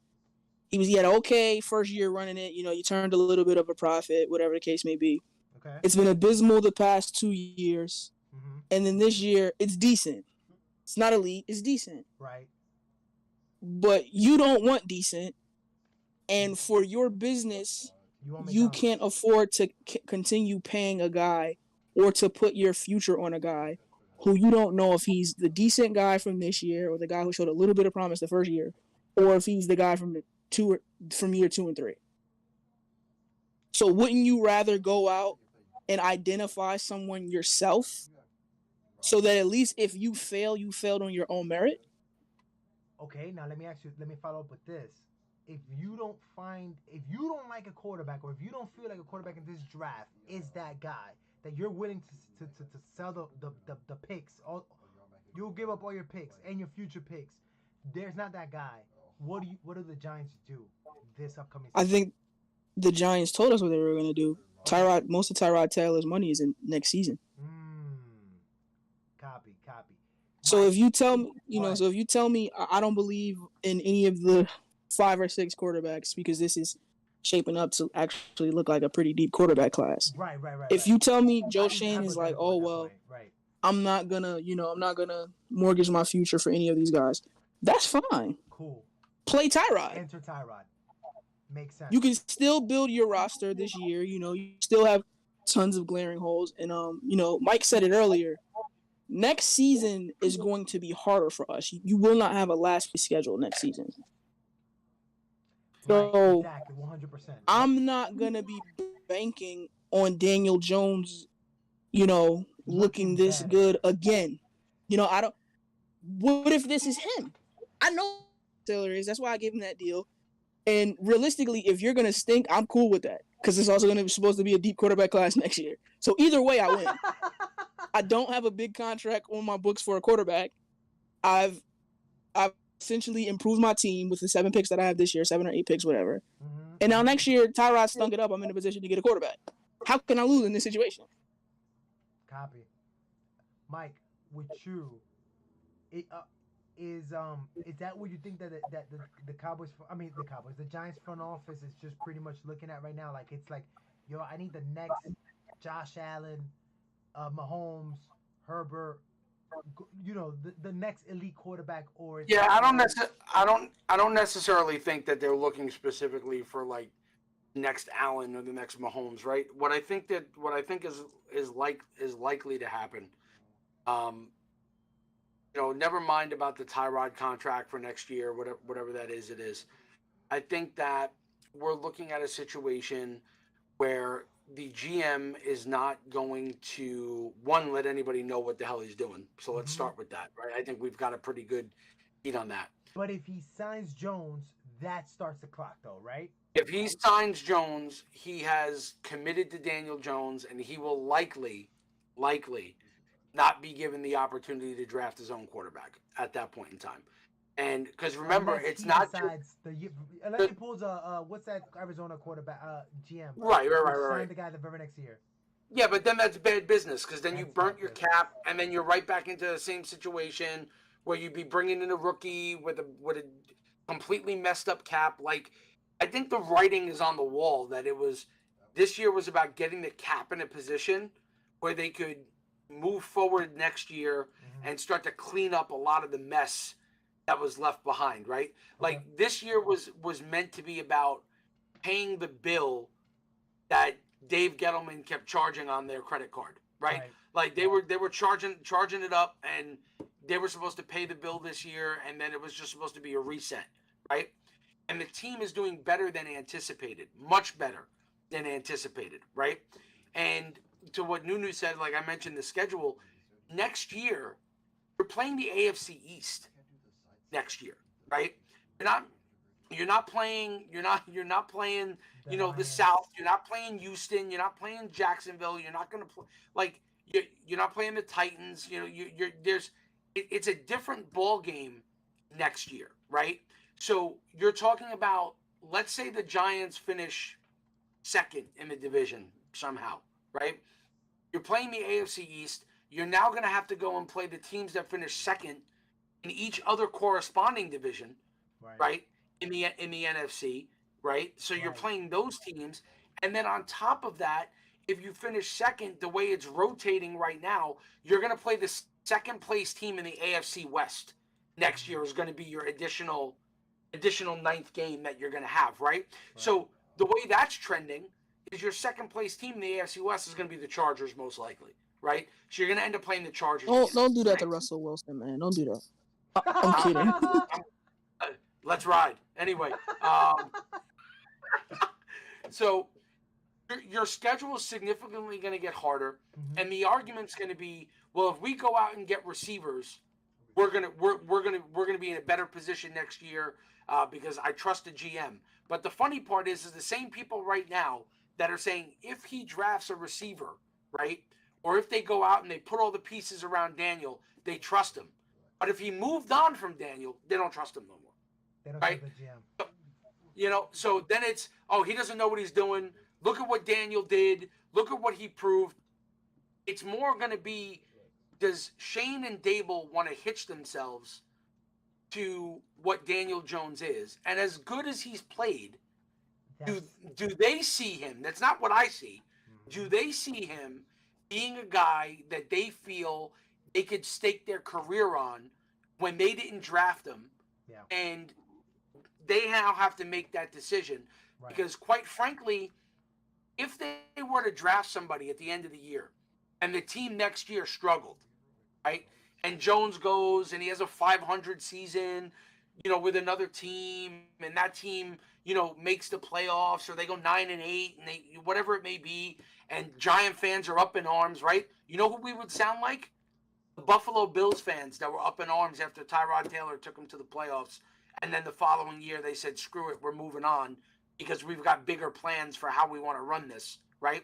he had an okay first year running it. You turned a little bit of a profit, whatever the case may be. Okay. It's been abysmal the past 2 years. And then this year, it's decent. It's not elite. It's decent. Right. But you don't want decent. And for your business, you can't afford to continue paying a guy or to put your future on a guy who you don't know if he's the decent guy from this year or the guy who showed a little bit of promise the first year. or if he's the guy from year 2 and 3. So wouldn't you rather go out and identify someone yourself, so that at least if you fail, you failed on your own merit? Okay, now let me follow up with this. If you don't like a quarterback, or if you don't feel like a quarterback in this draft is that guy that you're willing to sell the picks, you'll give up all your picks and your future picks. There's not that guy. What do the Giants do this upcoming season? I think the Giants told us what they were going to do. Most of Tyrod Taylor's money is in next season. Copy. So if you tell me, I don't believe in any of the 5 or 6 quarterbacks, because this is shaping up to actually look like a pretty deep quarterback class. Right. If you tell me Joe Shane is like, oh well, right. I'm not gonna mortgage my future for any of these guys, that's fine. Cool. Play Tyrod. Enter Tyrod. Makes sense. You can still build your roster this year. You still have tons of glaring holes, and Mike said it earlier. Next season is going to be harder for us. You will not have a last place schedule next season. So exactly, 100%. I'm not gonna be banking on Daniel Jones, looking this better. good again. I don't. What if this is him? I know Taylor is. That's why I gave him that deal. And realistically, if you're gonna stink, I'm cool with that, because it's also supposed to be a deep quarterback class next year. So either way, I win. I don't have a big contract on my books for a quarterback. I've essentially improved my team with the 7 picks that I have this year, 7 or 8 picks, whatever. Mm-hmm. And now next year, Tyrod stunk it up. I'm in a position to get a quarterback. How can I lose in this situation? Copy. Mike, with you, is that what you think that the Cowboys, the Giants front office is just pretty much looking at right now? Like, it's like, I need the next Josh Allen, Mahomes, Herbert, the next elite quarterback, or Yeah, I don't necessarily think that they're looking specifically for like next Allen or the next Mahomes, right? What I think is likely to happen. Never mind about the Tyrod contract for next year, whatever that is, it is. I think that we're looking at a situation where the GM is not going to, let anybody know what the hell he's doing. So let's start with that, right? I think we've got a pretty good beat on that. But if he signs Jones, that starts the clock, though, right? If he signs Jones, he has committed to Daniel Jones, and he will likely not be given the opportunity to draft his own quarterback at that point in time. And because remember, unless it's he not unless he pulls what's that Arizona quarterback GM? Right. Sign the guy the very next year. Yeah, but then that's bad business, because then you That's burnt bad your business. cap, and then you're right back into the same situation where you'd be bringing in a rookie with a completely messed up cap. Like, I think the writing is on the wall that this year was about getting the cap in a position where they could move forward next year and start to clean up a lot of the mess that was left behind, right? Like, this year was meant to be about paying the bill that Dave Gettleman kept charging on their credit card, right? Like, they were charging it up, and they were supposed to pay the bill this year, and then it was just supposed to be a reset, right? And the team is doing better than anticipated, much better than anticipated, right? And to what Nunu said, like I mentioned, the schedule next year, you're playing the AFC East next year, right? You're not playing the South. You're not playing Houston. You're not playing Jacksonville. You're not going to play you're not playing the Titans. It's a different ball game next year, right? So you're talking about, let's say the Giants finish second in the division somehow, right? You're playing the AFC East. You're now going to have to go and play the teams that finish second in each other corresponding division, right? In the NFC, right? So you're playing those teams, and then on top of that, if you finish second, the way it's rotating right now, you're going to play the second place team in the AFC West next year is going to be your additional ninth game that you're going to have, right? So the way that's trending is your second place team in the AFC West is going to be the Chargers most likely, right? So you're going to end up playing the Chargers. Don't do that to Russell Wilson, man. Don't do that. I'm kidding. Let's ride. Anyway, so your schedule is significantly going to get harder, and the argument's going to be, well, if we go out and get receivers, we're gonna be in a better position next year because I trust the GM. But the funny part is the same people right now that are saying if he drafts a receiver, right, or if they go out and they put all the pieces around Daniel, they trust him. But if he moved on from Daniel, they don't trust him no more. They don't right? trust the GM. You know, so then it's, oh, he doesn't know what he's doing. Look at what Daniel did. Look at what he proved. It's more going to be, does Shane and Dable want to hitch themselves to what Daniel Jones is? And as good as he's played, do they see him? That's not what I see. Do they see him being a guy that they feel they could stake their career on when they didn't draft him? Yeah. And they now have to make that decision. Right. Because quite frankly, if they were to draft somebody at the end of the year and the team next year struggled, right? And Jones goes and he has a 500 season, you know, with another team, and that team, you know, makes the playoffs, or they go 9-8, and they, whatever it may be, and Giant fans are up in arms, right? You know who we would sound like? The Buffalo Bills fans that were up in arms after Tyrod Taylor took them to the playoffs, and then the following year they said, screw it, we're moving on because we've got bigger plans for how we want to run this, right?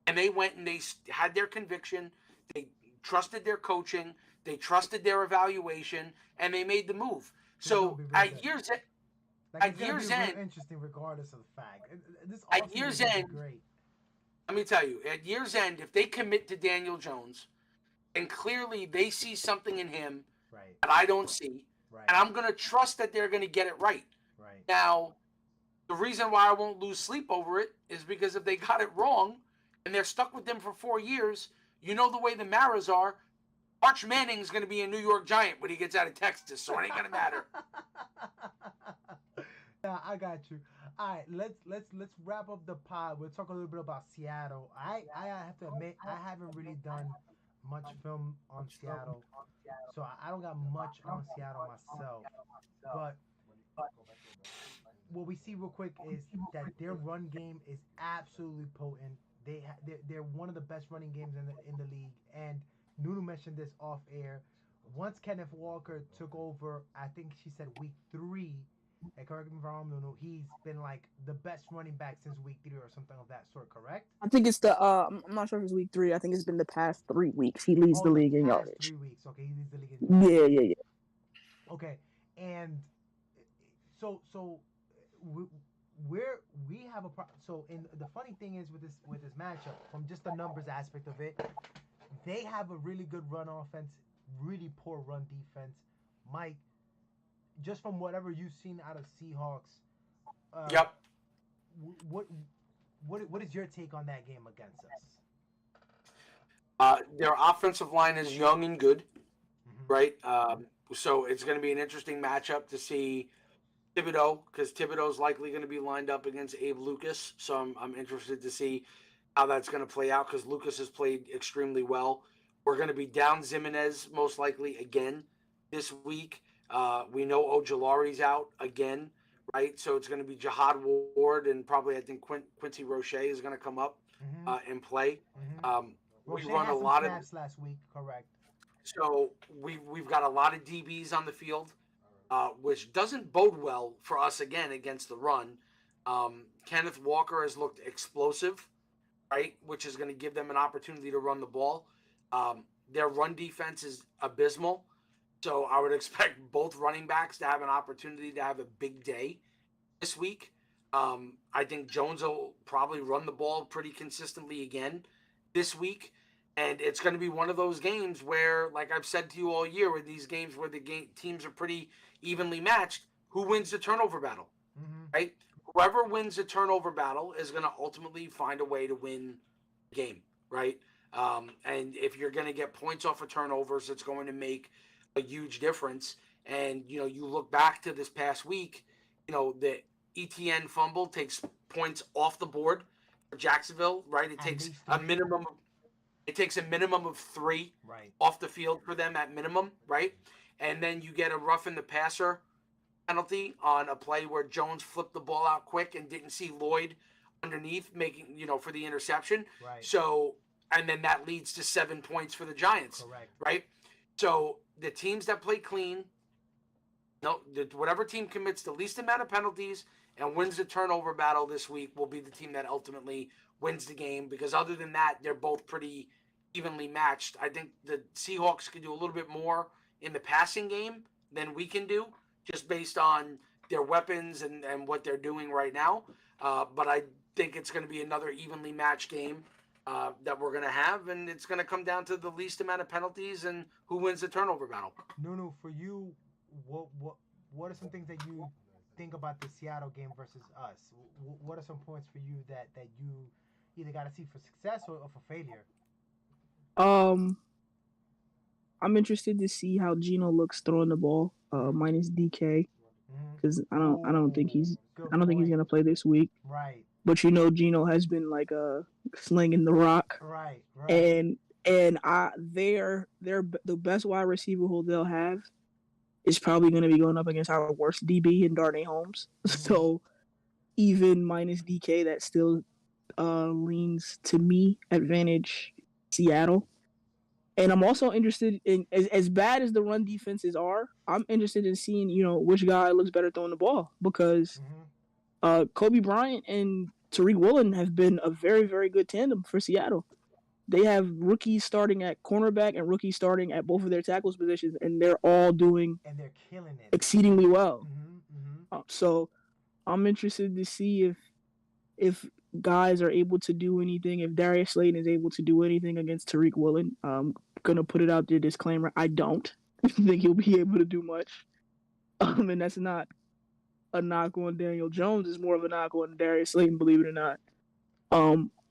And they went and they had their conviction, they trusted their coaching, they trusted their evaluation, and they made the move. So at year's end, interesting regardless of the fact. This at year's end, great. Let me tell you, at year's end, if they commit to Daniel Jones, and clearly they see something in him right. that I don't see, right. and I'm going to trust that they're going to get it right. Right. Now, the reason why I won't lose sleep over it is because if they got it wrong and they're stuck with them for 4 years, you know the way the Maras are, Arch Manning's going to be a New York Giant when he gets out of Texas, so it ain't going to matter. Yeah, I got you. All right, let's wrap up the pod. We'll talk a little bit about Seattle. I have to admit I haven't really done much film on Seattle, so I don't got much on Seattle myself. But what we see real quick is that their run game is absolutely potent. They're one of the best running games in the league. And Nunu mentioned this off air. Once Kenneth Walker took over, I think she said week 3. And correct me if I'm wrong, Nunu. He's been like the best running back since week 3 or something of that sort. Correct? I think it's the. I'm not sure if it's week 3. I think it's been the past 3 weeks. He leads the league in yardage. 3 weeks. Okay, he leads the league in yardage. Yeah. Okay, and so we have a so in the funny thing is with this matchup, from just the numbers aspect of it, they have a really good run offense, really poor run defense. Mike, just from whatever you've seen out of Seahawks, yep. What is your take on that game against us? Their offensive line is young and good, Mm-hmm. right? So it's going to be an interesting matchup to see Thibodeau, because Thibodeau's likely going to be lined up against Abe Lucas. So I'm interested to see how that's going to play out, because Lucas has played extremely well. We're going to be down Zimenez most likely again this week. We know Ojulari's out again, right? So it's going to be Jihad Ward, and probably I think Quincy Roche is going to come up and play. Mm-hmm. We run a lot of snaps last week, correct? So we've got a lot of DBs on the field, which doesn't bode well for us again against the run. Kenneth Walker has looked explosive, right, which is going to give them an opportunity to run the ball. Their run defense is abysmal, so I would expect both running backs to have an opportunity to have a big day this week. I think Jones will probably run the ball pretty consistently again this week. And it's going to be one of those games where, like I've said to you all year, with these games where the teams are pretty evenly matched, who wins the turnover battle, right? Whoever wins the turnover battle is going to ultimately find a way to win the game, right? And if you're going to get points off of turnovers, it's going to make a huge difference. And, you know, you look back to this past week, you know, the ETN fumble takes points off the board for Jacksonville, right? It takes a minimum of 3 right. off the field for them at minimum, right? And then you get a roughing the passer penalty on a play where Jones flipped the ball out quick and didn't see Lloyd underneath making, for the interception. Right. So, and then that leads to 7 points for the Giants. Correct. Right. So the teams that play clean, whatever team commits the least amount of penalties and wins the turnover battle this week will be the team that ultimately wins the game, because other than that, they're both pretty evenly matched. I think the Seahawks could do a little bit more in the passing game than we can do, just based on their weapons and what they're doing right now. But I think it's going to be another evenly matched game that we're going to have, and it's going to come down to the least amount of penalties and who wins the turnover battle. Nunu, for you, what are some things that you think about the Seattle game versus us? What are some points for you that you either got to see for success or for failure? I'm interested to see how Geno looks throwing the ball, minus DK, because I don't think he's gonna play this week. Right. But Geno has been like slinging the rock. Right. And they're the best wide receiver who they'll have is probably going to be going up against our worst DB in Darnay Holmes. So even minus DK, that still leans to me advantage Seattle. And I'm also interested in, as bad as the run defenses are, I'm interested in seeing, which guy looks better throwing the ball, because Kobe Bryant and Tariq Woolen have been a very, very good tandem for Seattle. They have rookies starting at cornerback and rookies starting at both of their tackles positions, and they're all doing and they're killing it exceedingly well. So I'm interested to see if guys are able to do anything, if Darius Slayton is able to do anything against Tariq Woolen. I'm gonna put it out there, disclaimer: I don't think he'll be able to do much. And that's not a knock on Daniel Jones; it's more of a knock on Darius Slayton, believe it or not.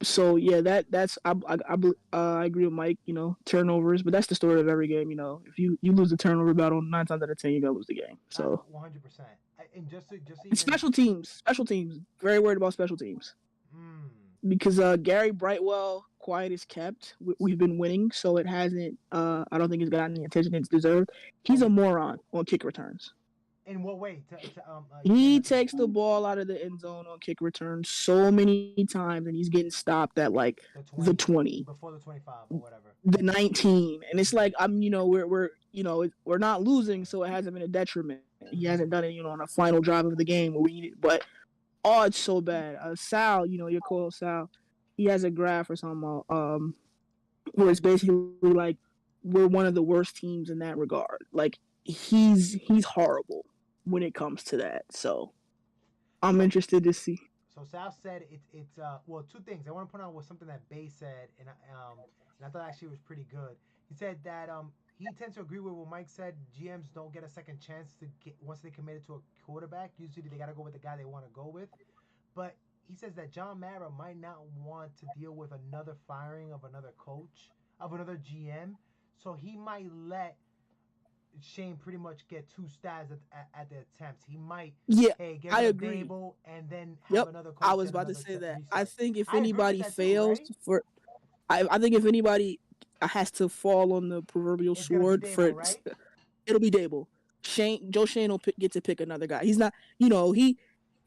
So yeah, that's I agree with Mike. Turnovers, but that's the story of every game. If you lose the turnover battle, 9 times out of 10 you're gonna lose the game. So 100%. And just special teams, very worried about special teams. Because Gary Brightwell, quiet is kept. We've been winning, so it hasn't. I don't think it's gotten the attention it's deserved. He's a moron on kick returns. In what way? He takes the ball out of the end zone on kick returns so many times, and he's getting stopped at like the 20, before the 25 or whatever, the 19, and it's like we're not losing, so it hasn't been a detriment. He hasn't done it, on a final drive of the game where we need it, but it's so bad. Sal, your call Sal, he has a graph or something where it's basically like we're one of the worst teams in that regard. Like he's horrible when it comes to that. So I'm interested to see. So Sal said it's well, two things. I want to point out was something that Bay said, and I thought actually it was pretty good. He said that he tends to agree with what Mike said. GMs don't get a second chance to get once they committed to a quarterback. Usually they got to go with the guy they want to go with. But he says that John Mara might not want to deal with another firing of another coach, of another GM. So he might let Shane pretty much get 2 stabs at the attempts. He might, get I agree. Dable and then have another coach. I was about to say that. I think if I anybody fails I think if anybody has to fall on the proverbial sword Dable, it'll be Dable. Joe Shane will get to pick another guy. He's not, he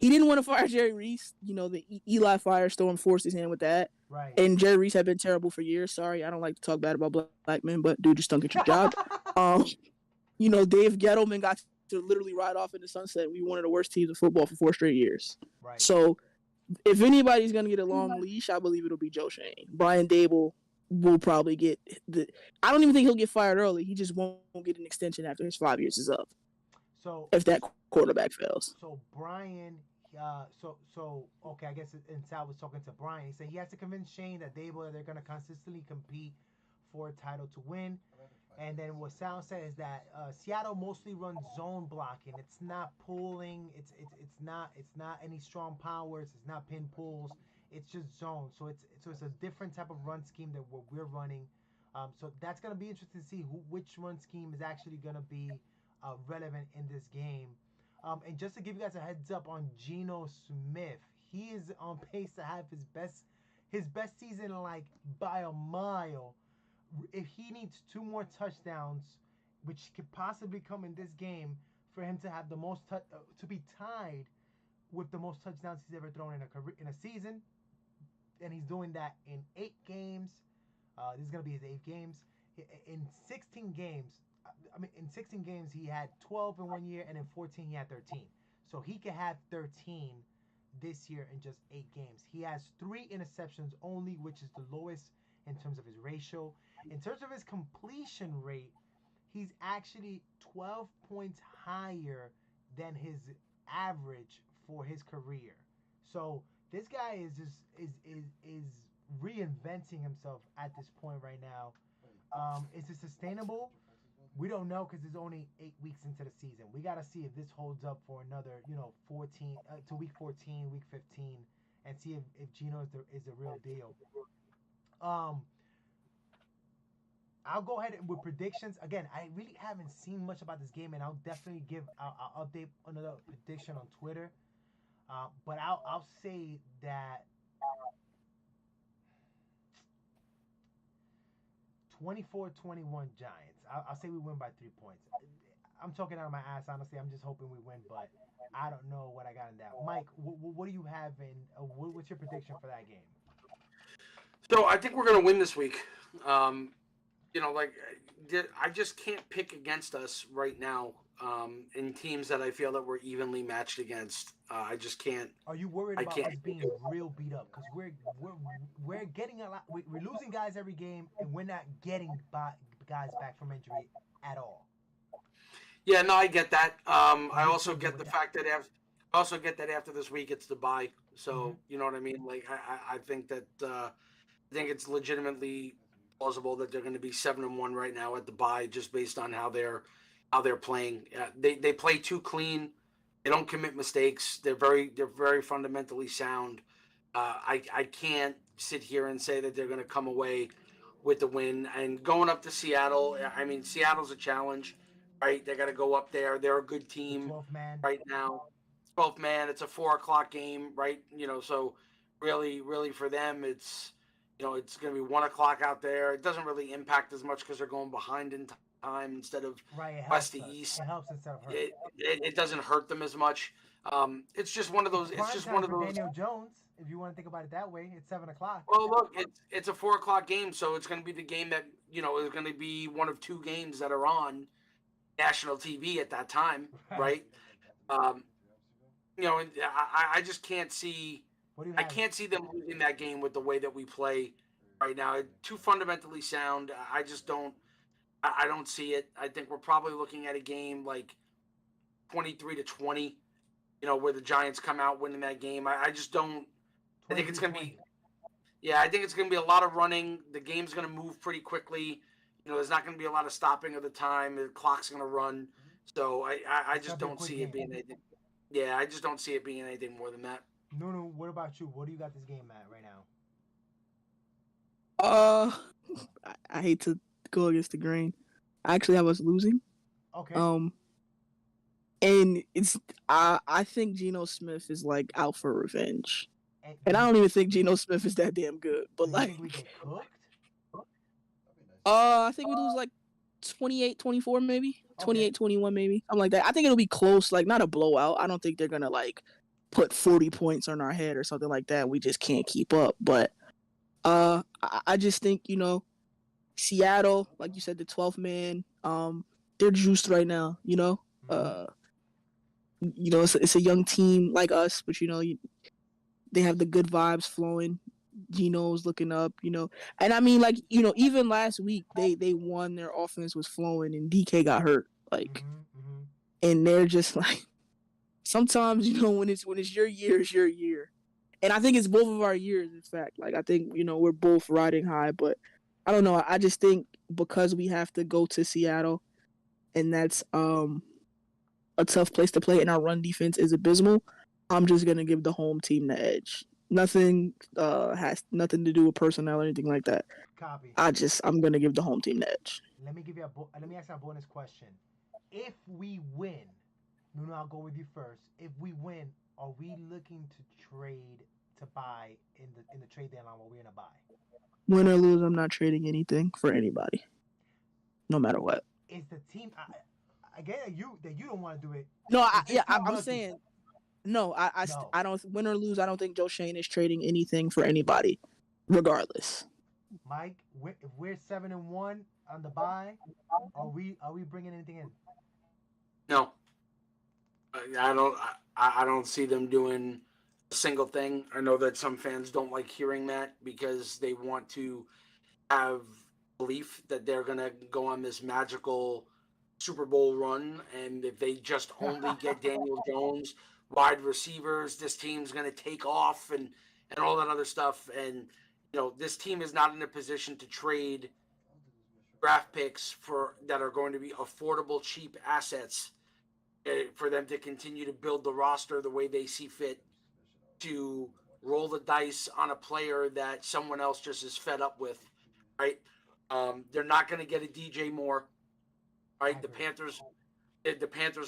didn't want to fire Jerry Reese. The Eli firestorm forced his hand with that. Right. And Jerry Reese had been terrible for years. Sorry, I don't like to talk bad about black men, but dude, just don't get your job. Dave Gettleman got to literally ride off in the sunset. We were one of the worst teams of football for 4 straight years. Right. So if anybody's going to get a long leash, I believe it'll be Joe Shane. Brian Dable will probably get I don't even think he'll get fired early. He just won't get an extension after his 5 years is up. So if that quarterback fails. So Brian, okay, I guess and Sal was talking to Brian. He said he has to convince Shane that they're going to consistently compete for a title to win. And then what Sal said is that Seattle mostly runs zone blocking. It's not pulling. It's not any strong powers. It's not pin pulls. It's just zone. So it's a different type of run scheme than what we're running. So that's gonna be interesting to see which run scheme is actually gonna be relevant in this game. And just to give you guys a heads up on Geno Smith, he is on pace to have his best season like by a mile. If he needs 2 more touchdowns, which could possibly come in this game for him to have the most to be tied with the most touchdowns he's ever thrown in a season, and he's doing that in 8 games. This is gonna be his 8 games. In 16 games, in 16 games he had 12 in 1 year, and in 14 he had 13. So he could have 13 this year in just 8 games. He has 3 interceptions only, which is the lowest in terms of his ratio. In terms of his completion rate, he's actually 12 points higher than his average for his career. So this guy is just is reinventing himself at this point right now. Is it sustainable? We don't know because it's only 8 weeks into the season. We got to see if this holds up for another, 14 to week 14, week 15, and see if Geno is the real deal. I'll go ahead with predictions. Again, I really haven't seen much about this game, and I'll definitely I'll update another prediction on Twitter. But I'll say that 24-21 Giants. I'll say we win by 3 points. I'm talking out of my ass, honestly. I'm just hoping we win, but I don't know what I got in that. Mike, what do you have in? What's your prediction for that game? So I think we're going to win this week. I just can't pick against us right now in teams that I feel that we're evenly matched against. I just can't. Are you worried about us being real beat up? Because we're getting a lot. We're losing guys every game, and we're not getting guys back from injury at all. Yeah, no, I get that. I also get the fact that after this week it's the bye. So you know what I mean. Like I think that I think it's legitimately plausible that they're going to be 7-1 right now at the bye, just based on how they're playing. They play too clean. They don't commit mistakes. They're very fundamentally sound. I can't sit here and say that they're going to come away with the win. And going up to Seattle, I mean, Seattle's a challenge, right? They got to go up there. They're a good team right now. 12 man. It's a 4:00 game, right? So really for them, it's it's going to be 1:00 out there. It doesn't really impact as much because they're going behind in time instead of west to east. It helps instead of hurt. It doesn't hurt them as much. It's just one of those. It's just one of those. Daniel Jones, if you want to think about it that way, it's 7:00. Well, look, it's a 4:00 game, so it's going to be the game that is going to be one of 2 games that are on national TV at that time, right? I just can't see. I can't see them losing that game with the way that we play right now. It's too fundamentally sound. I just don't. I don't see it. I think we're probably looking at a game like 23-20. Where the Giants come out winning that game. I just don't. I think it's going to be. Yeah, I think it's going to be a lot of running. The game's going to move pretty quickly. There's not going to be a lot of stopping of the time. The clock's going to run. So I just don't see it being anything. Yeah, I just don't see it being anything more than that. No. What about you? What do you got this game at right now? I hate to go against the grain. I actually have us losing. Okay. And it's I think Geno Smith is like out for revenge, and I don't even think Geno Smith is that damn good. But you think we get cooked? I think we lose like 28-24 maybe, 28-21 maybe, something like that. I think it'll be close, like not a blowout. I don't think they're gonna like put 40 points on our head or something like that. We just can't keep up. But I just think Seattle, like you said, the 12th man, they're juiced right now. It's a young team like us, but they have the good vibes flowing. Geno's looking up, and I mean, like, even last week they won. Their offense was flowing, and DK got hurt, like, and they're just like, sometimes when it's your year, it's your year, and I think it's both of our years. In fact, like I think we're both riding high, but I don't know. I just think because we have to go to Seattle, and that's a tough place to play, and our run defense is abysmal. I'm just gonna give the home team the edge. Nothing has nothing to do with personnel or anything like that. Copy. I'm gonna give the home team the edge. Let me ask you a bonus question. If we win, Nuno, I'll go with you first. If we win, are we looking to trade to buy in the trade deadline while we're in a buy? Win or lose, I'm not trading anything for anybody, no matter what. Is the team? again that you don't want to do it. No, If this team I'm does it- saying no. No. I don't. Win or lose, I don't think Joe Shane is trading anything for anybody, regardless. Mike, if we're 7-1 on the bye, are we bringing anything in? No, I don't see them doing a single thing. I know that some fans don't like hearing that because they want to have belief that they're gonna go on this magical Super Bowl run, and if they just only get Daniel Jones, wide receivers, this team's gonna take off and all that other stuff. And this team is not in a position to trade draft picks for that are going to be affordable, cheap assets for them to continue to build the roster the way they see fit, to roll the dice on a player that someone else just is fed up with, right? They're not going to get a DJ Moore, right? The Panthers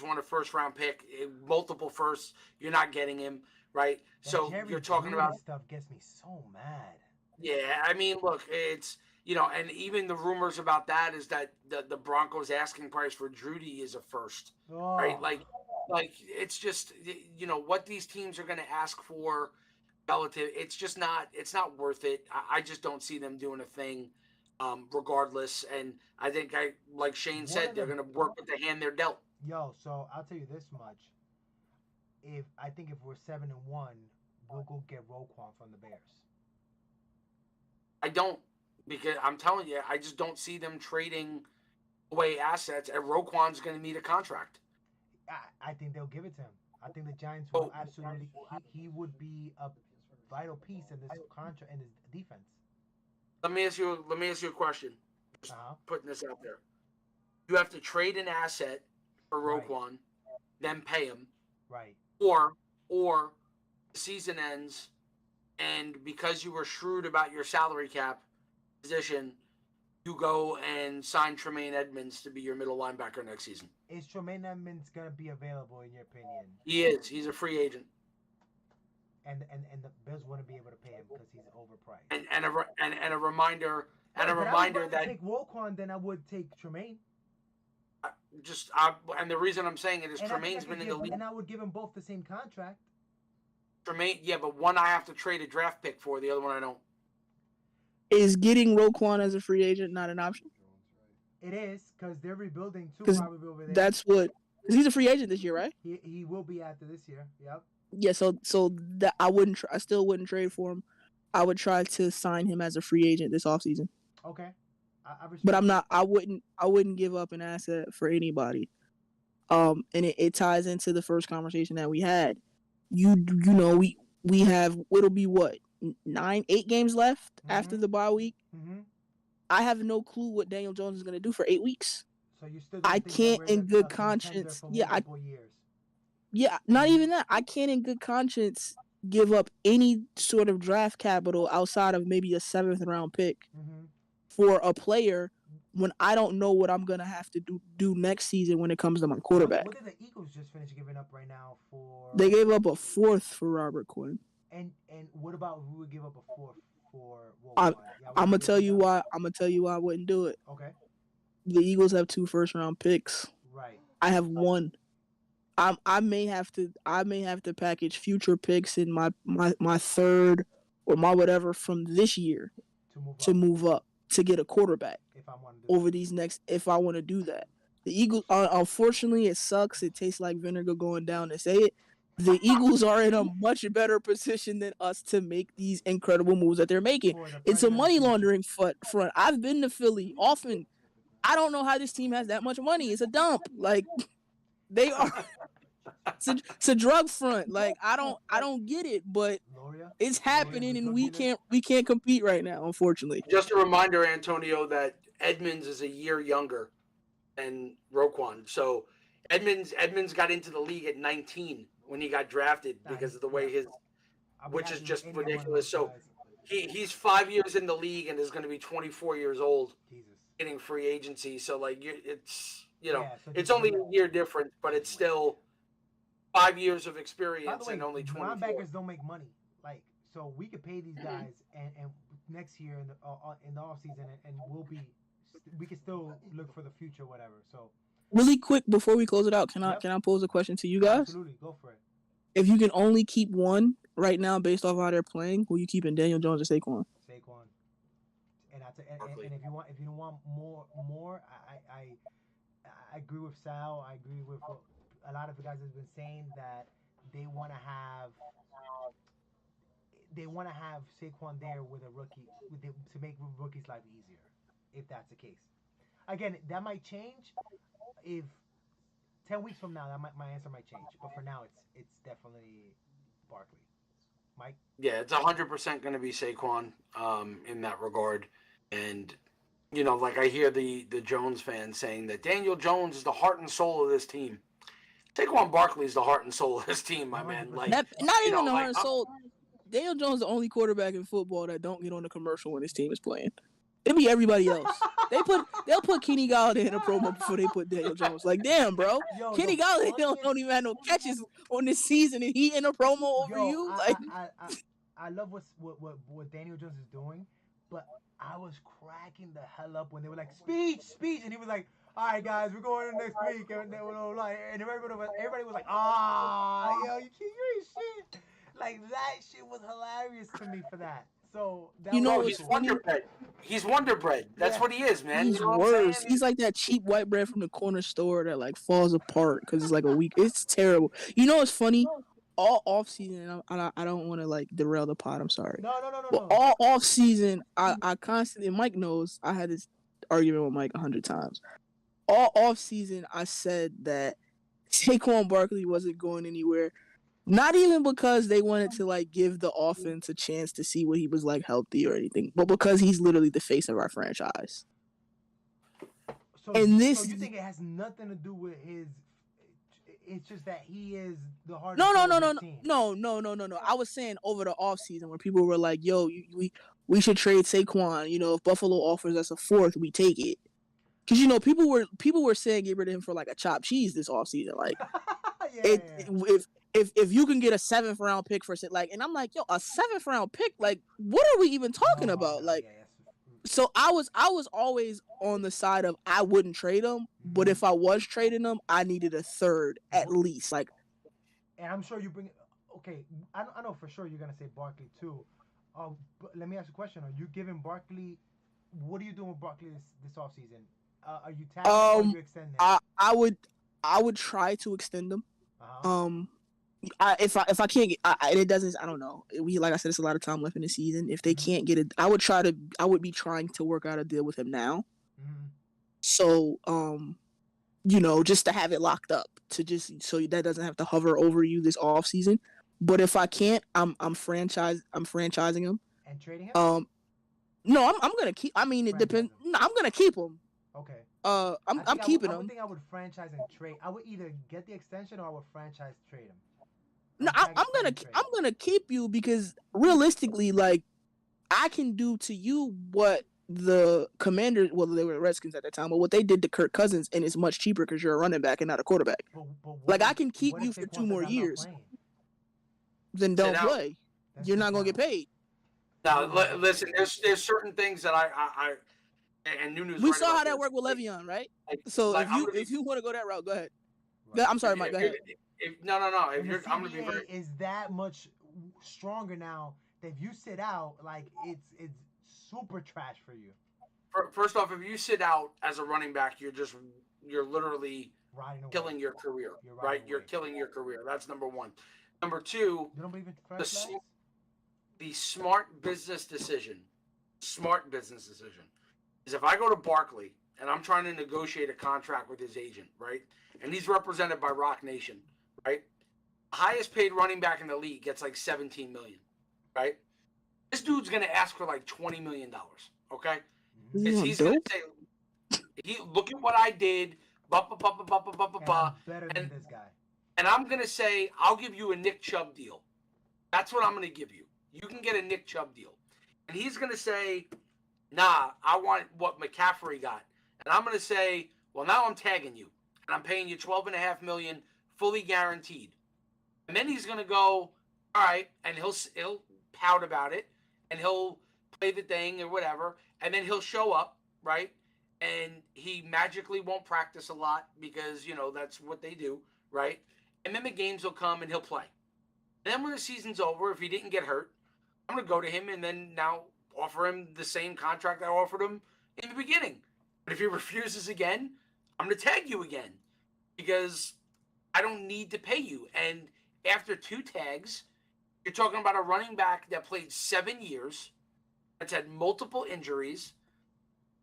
want a first round pick, multiple firsts. You're not getting him, right? That So Jerry you're talking Jeudy about stuff gets me so mad. yeah, I mean, look, it's and even the rumors about that is that the Broncos asking price for Drudy is a first, right? Oh. Like it's just what these teams are going to ask for relative. It's just not worth it. I just don't see them doing a thing, regardless. And I think like Shane said, they're going to work with the hand they're dealt. Yo, so I'll tell you this much. I think if we're 7-1, we'll go get Roquan from the Bears. I don't, because I'm telling you, I just don't see them trading away assets, and Roquan's going to need a contract. I think they'll give it to him. I think the Giants will absolutely. He would be a vital piece in this contract and his defense. Let me ask you a question. Just putting this out there. You have to trade an asset for Roquan, Right. then pay him, Right. or the season ends, and because you were shrewd about your salary cap position, you go and sign Tremaine Edmonds to be your middle linebacker next season. Is Tremaine Edmonds gonna be available in your opinion? He is. He's a free agent. And the Bills wouldn't be able to pay him because he's overpriced. And a reminder But I would reminder rather that take Roquan than I would take Tremaine. and the reason I'm saying it is And Tremaine's been in the league. And I would give them both the same contract. Tremaine, yeah, but one I have to trade a draft pick for, the other one I don't. Is getting Roquan as a free agent not an option? It is because they're rebuilding too. 'Cause Probably over there. That's what. Cause he's a free agent this year, right? He will be after this year. Yep. Yeah. So that I wouldn't. I still wouldn't trade for him. I would try to sign him as a free agent this offseason. Okay. I But I'm not. I wouldn't give up an asset for anybody. And it ties into the first conversation that we had. You know we have it'll be what 8 games left after the bye week. Mm-hmm. I have no clue what Daniel Jones is going to do for 8 weeks. So you still I can't in good conscience. Yeah, not even that. I can't in good conscience give up any sort of draft capital outside of maybe a 7th round pick for a player when I don't know what I'm going to have to do next season when it comes to my quarterback. What did the Eagles just finish giving up right now for? They gave up a 4th for Robert Quinn. And what about who would give up a 4th for? I'm gonna tell you why. I'm gonna tell you why I wouldn't do it. Okay. The Eagles have 2 first-round picks. Right. I have 1. I may have to package future picks in my 3rd or my whatever from this year to move up to get a quarterback if I want to over these next. If I want to do that, the Eagles. Unfortunately, it sucks. It tastes like vinegar going down to say it. The Eagles are in a much better position than us to make these incredible moves that they're making. It's a money laundering front. I've been to Philly often. I don't know how this team has that much money. It's a dump. Like they are. It's a drug front. Like I don't get it, but it's happening, and we can't compete right now, unfortunately. Just a reminder, Antonio, that Edmonds is a year younger than Roquan. So Edmonds got into the league at 19 when he got drafted because of the way which is just ridiculous. So he's 5 years in the league and is going to be 24 years old getting free agency. So like it's only a year difference, but it's still 5 years of experience and only 24. Linebackers don't make money, so we could pay these guys and next year in the off season and we can still look for the future, whatever. So Really quick before we close it out, can Yep. I pose a question to you guys? Absolutely, go for it. If you can only keep one right now based off how they're playing, who you keeping, Daniel Jones or Saquon? Saquon. And Barkley. and if you don't want more, I agree with Sal. I agree with what a lot of the guys have been saying that they want to have Saquon there with a rookie to make rookies' life easier, if that's the case. Again, that might change if 10 weeks from now. My answer might change, but for now, it's definitely Barkley. Mike. Yeah, it's 100% going to be Saquon in that regard. And, you know, like I hear the Jones fans saying that Daniel Jones is the heart and soul of this team. Saquon Barkley is the heart and soul of this team, my man. Like, not you even know, the like, heart and soul. Daniel Jones is the only quarterback in football that don't get on the commercial when his team is playing. It'll be everybody else. They'll put Kenny Galladay in a promo before they put Daniel Jones. Like, damn, bro. Yo, Kenny Galladay don't even have no catches on this season, and he in a promo over you. I love what Daniel Jones is doing, but I was cracking the hell up when they were like speech, and he was like, "All right, guys, we're going in next week," and everybody was like, yo, you ain't shit." Like that shit was hilarious to me for that. So that You know, was he's it's cool. funny. Wonder Bread. He's Wonder Bread. That's Yeah. what he is, man. He's You know what I'm worse. saying? He's like that cheap white bread from the corner store that like falls apart because it's like a week. It's terrible. You know what's funny? All off season, I don't want to like derail the pot. I'm sorry. No. But all off season, I constantly, Mike knows, I had this argument with Mike 100 times. All off season, I said that Saquon Barkley wasn't going anywhere. Not even because they wanted to like give the offense a chance to see what he was like healthy or anything, but because he's literally the face of our franchise. So And you think it has nothing to do with his? It's just that he is the heart. No. of his team. No. I was saying over the offseason when people were like, "Yo, we should trade Saquon. You know, if Buffalo offers us a fourth, we take it." Because you know, people were saying get rid of him for like a chopped cheese this offseason. Like, if you can get a 7th round pick for it, like, and I'm like, yo, a 7th round pick, like, what are we even talking about? Like, so I was always on the side of I wouldn't trade him, but if I was trading him, I needed a third at least. Like, and I'm sure you bring. Okay, I know for sure you're gonna say Barkley too. But let me ask you a question: are you giving Barkley? What are you doing with Barkley this offseason? Are you tagging or are you extending? I would try to extend him. Uh-huh. If I can't get, it doesn't. I don't know. Like I said, it's a lot of time left in the season. If they can't get it, I would be trying to work out a deal with him now. Mm-hmm. So, you know, just to have it locked up, to just so that doesn't have to hover over you this off season. But if I can't, I'm franchising him. And trading him? No, I'm gonna keep. I mean, it depends. No, I'm gonna keep him. Okay. I'm keeping him. I would think I would franchise and trade. I would either get the extension or I would franchise trade him. No, I'm gonna keep you because realistically, like, I can do to you what the Commanders, well, they were Redskins at that time, but what they did to Kirk Cousins, and it's much cheaper because you're a running back and not a quarterback. But like, I can keep you for 2 more years. Then don't play. You're not gonna get paid. Now, listen. There's certain things that I and Nunu's. We right saw about how that this. worked with Le'Veon, right? Like, So like, if you want to go that route, go ahead. Right. I'm sorry, Mike. Go ahead. No. If And you're, the I'm gonna be CBA very. is that much stronger now that if you sit out, like it's super trash for you. First off, if you sit out as a running back, you're literally killing your career, right? You're killing your career. That's number one. Number two, You don't believe in fresh legs? the smart business decision is if I go to Barkley and I'm trying to negotiate a contract with his agent, right? And he's represented by Rock Nation, right? Highest paid running back in the league gets like $17 million, right? This dude's gonna ask for like $20 million, okay? He's gonna say, look at what I did, Better than this guy. and I'm gonna say I'll give you a Nick Chubb deal. That's what I'm gonna give you. You can get a Nick Chubb deal, and he's gonna say, nah, I want what McCaffrey got, and I'm gonna say, well, now I'm tagging you, and I'm paying you $12.5 million, fully guaranteed, and then he's gonna go, all right, and he'll pout about it, and he'll play the thing or whatever, and then he'll show up, right, and he magically won't practice a lot because, that's what they do, right? And then the games will come and he'll play. And then when the season's over, if he didn't get hurt, I'm going to go to him and then now offer him the same contract I offered him in the beginning. But if he refuses again, I'm going to tag you again because I don't need to pay you. And after 2 tags, you're talking about a running back that played 7 years, that's had multiple injuries.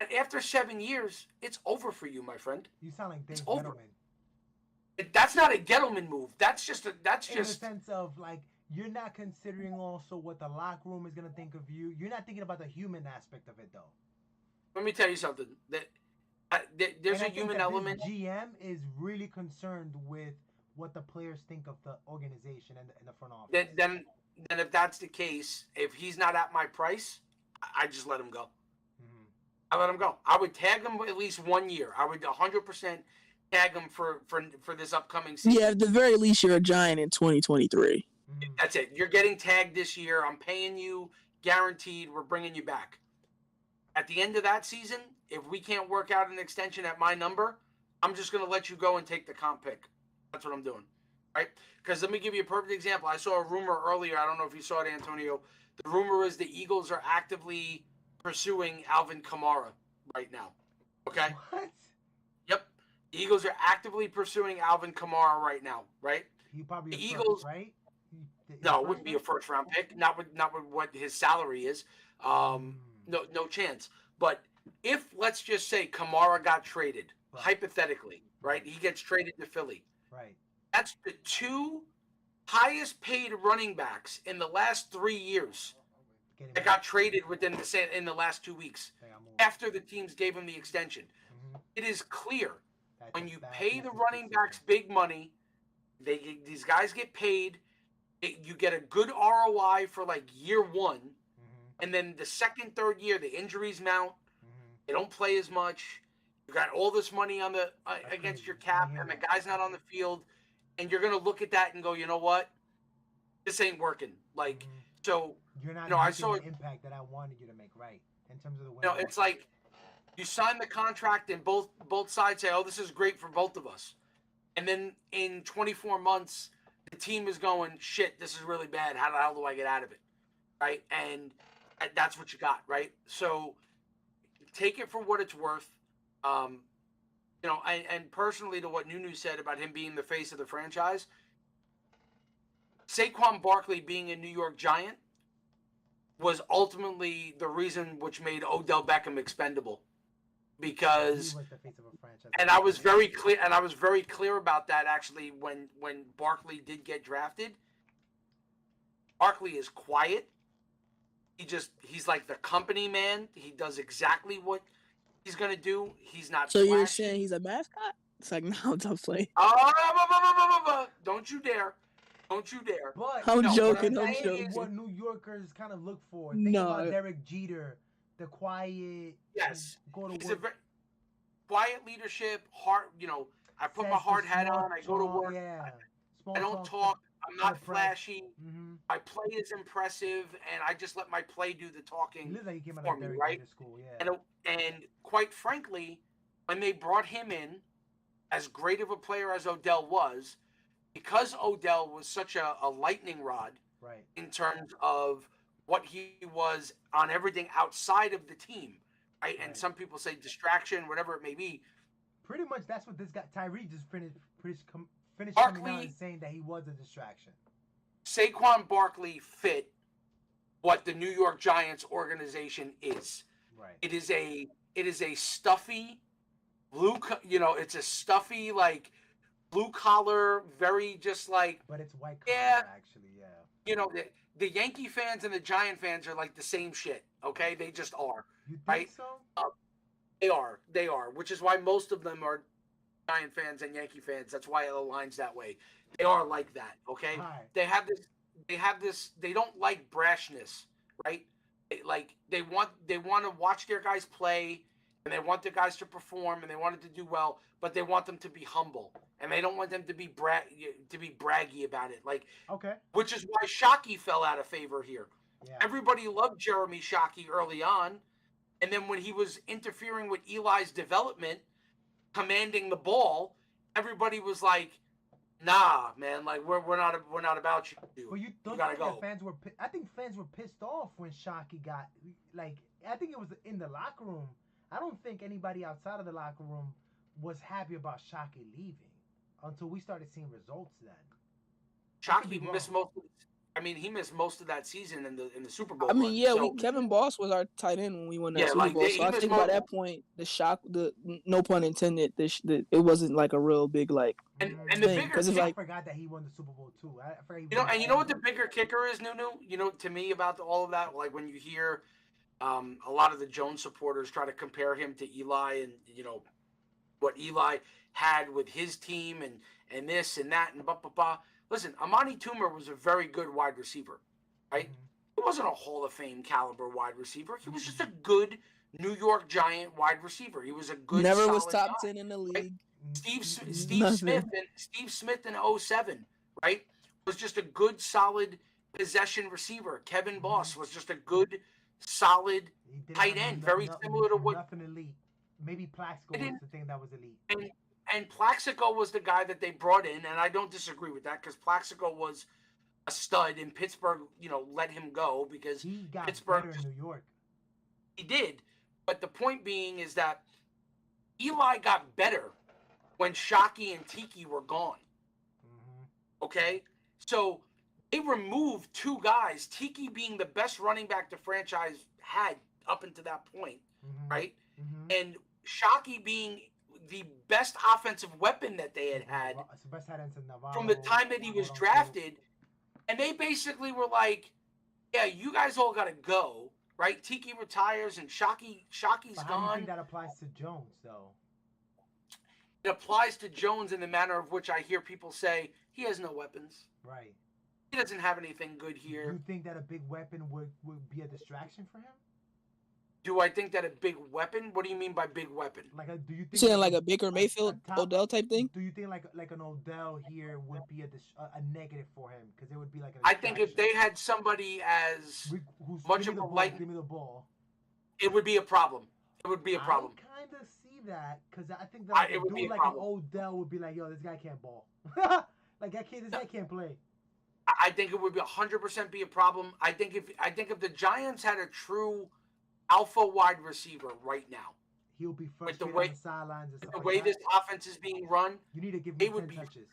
And after 7 years, it's over for you, my friend. You sound like Dave It's over. Gettleman. That's not a Gettleman move. That's just In the sense of like you're not considering also what the locker room is gonna think of you. You're not thinking about the human aspect of it though. Let me tell you something. There's a human element. This GM is really concerned with what the players think of the organization and the front office. Then if that's the case, if he's not at my price, I just let him go. Mhm. I let him go. I would tag him at least 1 year. I would 100% tag him for this upcoming season. Yeah, at the very least, you're a Giant in 2023. Mhm. That's it. You're getting tagged this year. I'm paying you, guaranteed. We're bringing you back. At the end of that season, if we can't work out an extension at my number, I'm just going to let you go and take the comp pick. That's what I'm doing, right? Because let me give you a perfect example. I saw a rumor earlier. I don't know if you saw it, Antonio. The rumor is the Eagles are actively pursuing Alvin Kamara right now. Okay? What? Yep. The Eagles are actively pursuing Alvin Kamara right now, right? He probably The a Eagles- first, right? No, it wouldn't be a first round pick. Not with what his salary is. Mm. No chance. But if let's just say Kamara got traded, Right. hypothetically, right? He gets traded to Philly. Right. That's the 2 highest paid running backs in the last 3 years Getting that back. got traded in the last 2 weeks They got moved. after the teams gave him the extension. Mhm. It is clear That's when a you bad pay the business running backs decision. big money, these guys get paid. You get a good ROI for like year 1, Mhm. and then the second, third year, the injuries mount. Mhm. They don't play as much. You got all this money on the against crazy. your I cap, hear and the that. guy's not on the field, and you're gonna look at that and go, you know what, this ain't working. Like, Mhm. so You're not I making saw the impact that I wanted you to make, right? In terms of the win. it's like you sign the contract and both sides say, oh, this is great for both of us, and then in 24 months, the team is going, shit, this is really bad. How the hell do I get out of it, right? And that's what you got, right? So take it for what it's worth. And personally, to what Nunu said about him being the face of the franchise, Saquon Barkley being a New York Giant was ultimately the reason which made Odell Beckham expendable. He Because, was the face of a franchise. and I was very clear about that actually when Barkley did get drafted. Barkley is quiet. He's like the company man. He does exactly what he's gonna do. He's not. So you're flashy. saying he's a mascot? It's like, no, don't play. Don't you dare. Don't you dare. But I'm No, joking. what I'm I'm saying joking. is- what New Yorkers kind of look for. Think No. about Derek Jeter, the quiet. Yes. Go to He's a work. very quiet leadership, I put my says the hard hat small on, I go to talk, work, Yeah. I don't talk, I'm not press. flashy, Mm-hmm. my play is impressive, and I just let my play do the He talking. looks like he came out for of me, Derek right? Jeter school. Yeah. And quite frankly, when they brought him in, as great of a player as Odell was, because Odell was such a lightning rod Right. in terms of what he was on everything outside of the team, right? And Right. some people say distraction, whatever it may be. Pretty much that's what this guy Tyree just finished coming out Barkley- and saying that he was a distraction. Saquon Barkley fit what the New York Giants organization is. Right. It is a stuffy it's a stuffy like blue collar, very just like But it's white collar Yeah. actually. Yeah. the Yankee fans and the Giant fans are like the same shit. Okay, they just are. You think Right. so? They are, which is why most of them are Giant fans and Yankee fans. That's why it aligns that way. They are like that, okay? Hi. They have this they don't like brashness, right? They want to watch their guys play, and they want their guys to perform, and they want it to do well, but they want them to be humble, and they don't want them to be braggy about it. Like, Okay. which is why Shockey fell out of favor here. Yeah. Everybody loved Jeremy Shockey early on. And then when he was interfering with Eli's development, commanding the ball, everybody was like, "Nah, man, like we're not about you. But you don't gotta think go." that fans were? I think fans were pissed off when Shockey got like. I think it was in the locker room. I don't think anybody outside of the locker room was happy about Shockey leaving until we started seeing results. Then Shockey missed most. He missed most of that season in the Super Bowl. I mean, run. yeah, So, Kevin Boss was our tight end when we won that Yeah, Super like, Bowl. he So I was think by that point, no pun intended, it wasn't like a real big like. and thing, the bigger 'cause it's I like- forgot that he won the Super Bowl too. I forgot he and you know what the bigger kicker is, Nunu? You know, to me about all of that, like when you hear a lot of the Jones supporters try to compare him to Eli, and you know what Eli had with his team, and this and that and blah blah blah. Listen, Amani Toomer was a very good wide receiver, right? He wasn't a Hall of Fame caliber wide receiver. He was just a good New York Giant wide receiver. He was a good. Never was solid top guy. 10 in the league. Steve Nothing. Smith in 07, right, was just a good, solid possession receiver. Kevin Boss was just a good, solid tight end, very similar to what. Nothing elite. Maybe Plaxico was the thing that was elite. And Plaxico was the guy that they brought in, and I don't disagree with that because Plaxico was a stud, and Pittsburgh, let him go because He got Pittsburgh better in New York. He did, but the point being is that Eli got better when Shockey and Tiki were gone. Okay, so they removed two guys, Tiki being the best running back the franchise had up until that point, right? And Shockey being the best offensive weapon that they had from the time that he was drafted. And they basically were like, yeah, you guys all got to go, right? Tiki retires and Shockey's But gone. how do you think that applies to Jones, though? It applies to Jones in the manner of which I hear people say he has no weapons. Right. He doesn't have anything good here. Do you think that a big weapon would be a distraction for him? Do I think that a big weapon? What do you mean by big weapon? Do you think Saying like a Baker Mayfield, Odell type thing? Do you think like an Odell here would be a negative for him because it would be like? I think if they had somebody as much of a light, give me the ball, it would be a problem. It would be a problem. I kind of see that because I think that it would be a like problem. an Odell would be like, yo, this guy can't ball. Like this guy can't play. I think it would be 100% be a problem. I think if the Giants had a true alpha wide receiver right now, he'll be with frustrated on the sidelines. With the way this offense is being run, you need to give him 10 be touches.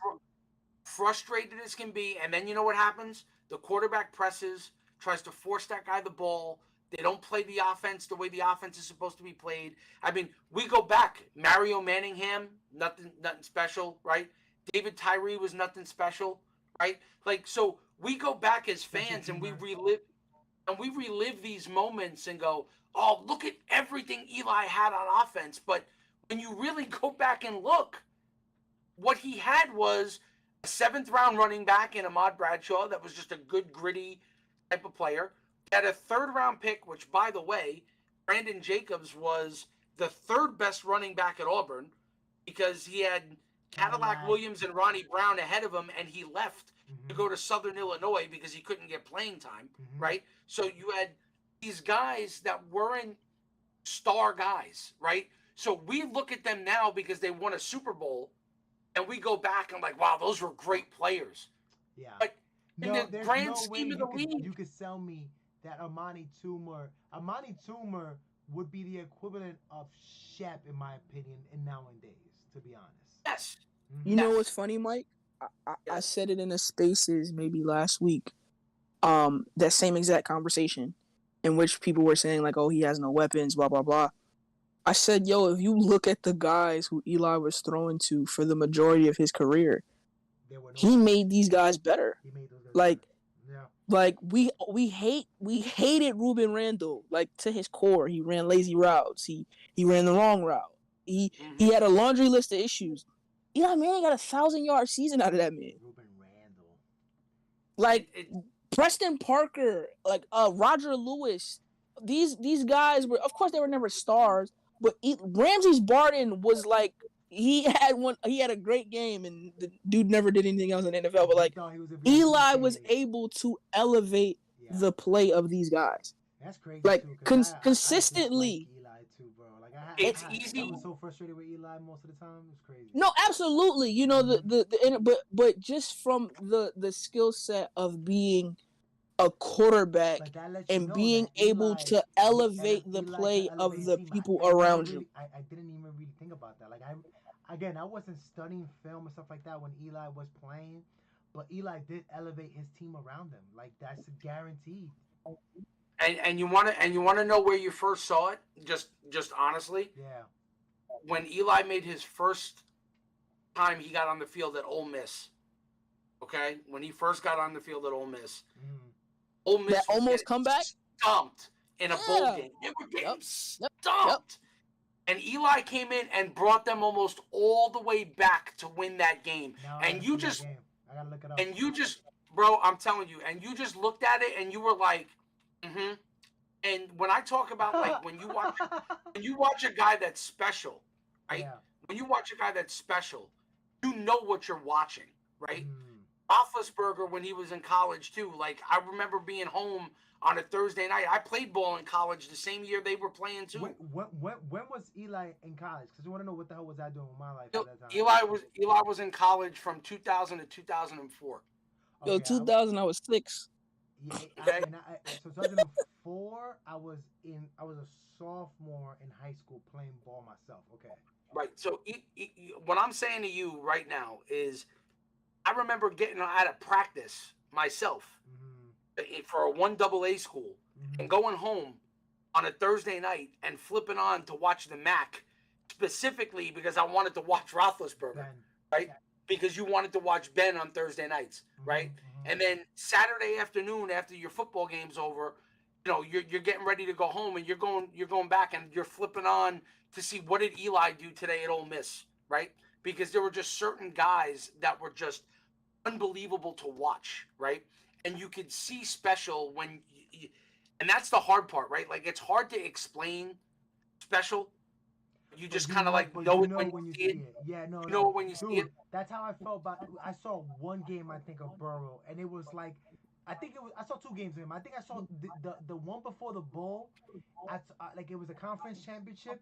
Frustrated as can be, and then you know what happens? The quarterback presses, tries to force that guy the ball. They don't play the offense the way the offense is supposed to be played. I mean, we go back. Mario Manningham, nothing special, right? David Tyree was nothing special, right? Like, so we go back as fans and we relive these moments and go, oh, look at everything Eli had on offense. But when you really go back and look, what he had was a 7th-round running back in Ahmad Bradshaw that was just a good, gritty type of player. He had a 3rd-round pick, which, by the way, Brandon Jacobs was the 3rd best running back at Auburn because he had Cadillac Williams and Ronnie Brown ahead of him, and he left to go to Southern Illinois because he couldn't get playing time, right? So you had these guys that weren't star guys, right? So we look at them now because they won a Super Bowl, and we go back and like, wow, those were great players. Yeah. But in the grand scheme of the league, you could sell me that Amani Toomer would be the equivalent of Shep, in my opinion, in nowadays, to be honest. yes. You know what's funny, Mike? I said it in the spaces maybe last week. That same exact conversation in which people were saying like, oh, he has no weapons, blah, blah, blah. I said, yo, if you look at the guys who Eli was throwing to for the majority of his career, he made these guys better. He made those guys like, better. like we hated Ruben Randall, like to his core. He ran lazy routes. He ran the wrong route. He had a laundry list of issues. Eli Manning got a 1,000-yard season out of that man. Ruben Randall. Like Preston Parker, like Roger Lewis. These guys were, of course, they were never stars, but Ramses Barden was like he had a great game, and the dude never did anything else in the NFL. But like Eli was able to elevate the play of these guys. That's crazy. Like too, consistently. It's I easy. was so frustrated with Eli most of the time. It was crazy. No, absolutely. You know but just from the skill set of being a quarterback But that lets you and know being that able Eli, to elevate the Eli can play elevate of a the team. people I never around really, you. I didn't even really think about that. Like I wasn't studying film and stuff like that when Eli was playing, but Eli did elevate his team around him. Like that's guaranteed. And you want to know where you first saw it? Just honestly, Yeah. when Eli made his first time he got on the field at Ole Miss. Okay, when he first got on the field at Ole Miss, Ole Miss That was almost getting comeback? stumped in a bowl Yeah. game. They were getting Yep. stumped. And Eli came in and brought them almost all the way back to win that game. Now And you just I gotta look it up. and you just, bro, I'm telling you, and you just looked at it and you were like, mm-hmm. And when I talk about like when you watch a guy that's special, right? Yeah. When you watch a guy that's special, you know what you're watching, right? Mm. Roethlisberger, when he was in college too, like I remember being home on a Thursday night. I played ball in college the same year they were playing too. When was Eli in college? Because you want to know what the hell was I doing with my life at that time? Eli was in college from 2000 to 2004. Yo, 2000 I was 6. Yeah, Okay. So 2004, I was a sophomore in high school playing ball myself. Okay. Right. So what I'm saying to you right now is, I remember getting out of practice myself for a 1AA school and going home on a Thursday night and flipping on to watch the MAC, specifically because I wanted to watch Roethlisberger, right? Because you wanted to watch Ben on Thursday nights, right? And then Saturday afternoon after your football game's over, you know, you're getting ready to go home and you're going back and you're flipping on to see what did Eli do today at Ole Miss, right? Because there were just certain guys that were just unbelievable to watch, right? And you could see special when and that's the hard part, right? Like it's hard to explain special. You just kind of like know it when you see it. Yeah, no, you know it when you see it. That's how I felt about. I saw one game, I think, of Burrow, and it was like, I saw 2 games of him. I think I saw the one before the bowl, like it was a conference championship,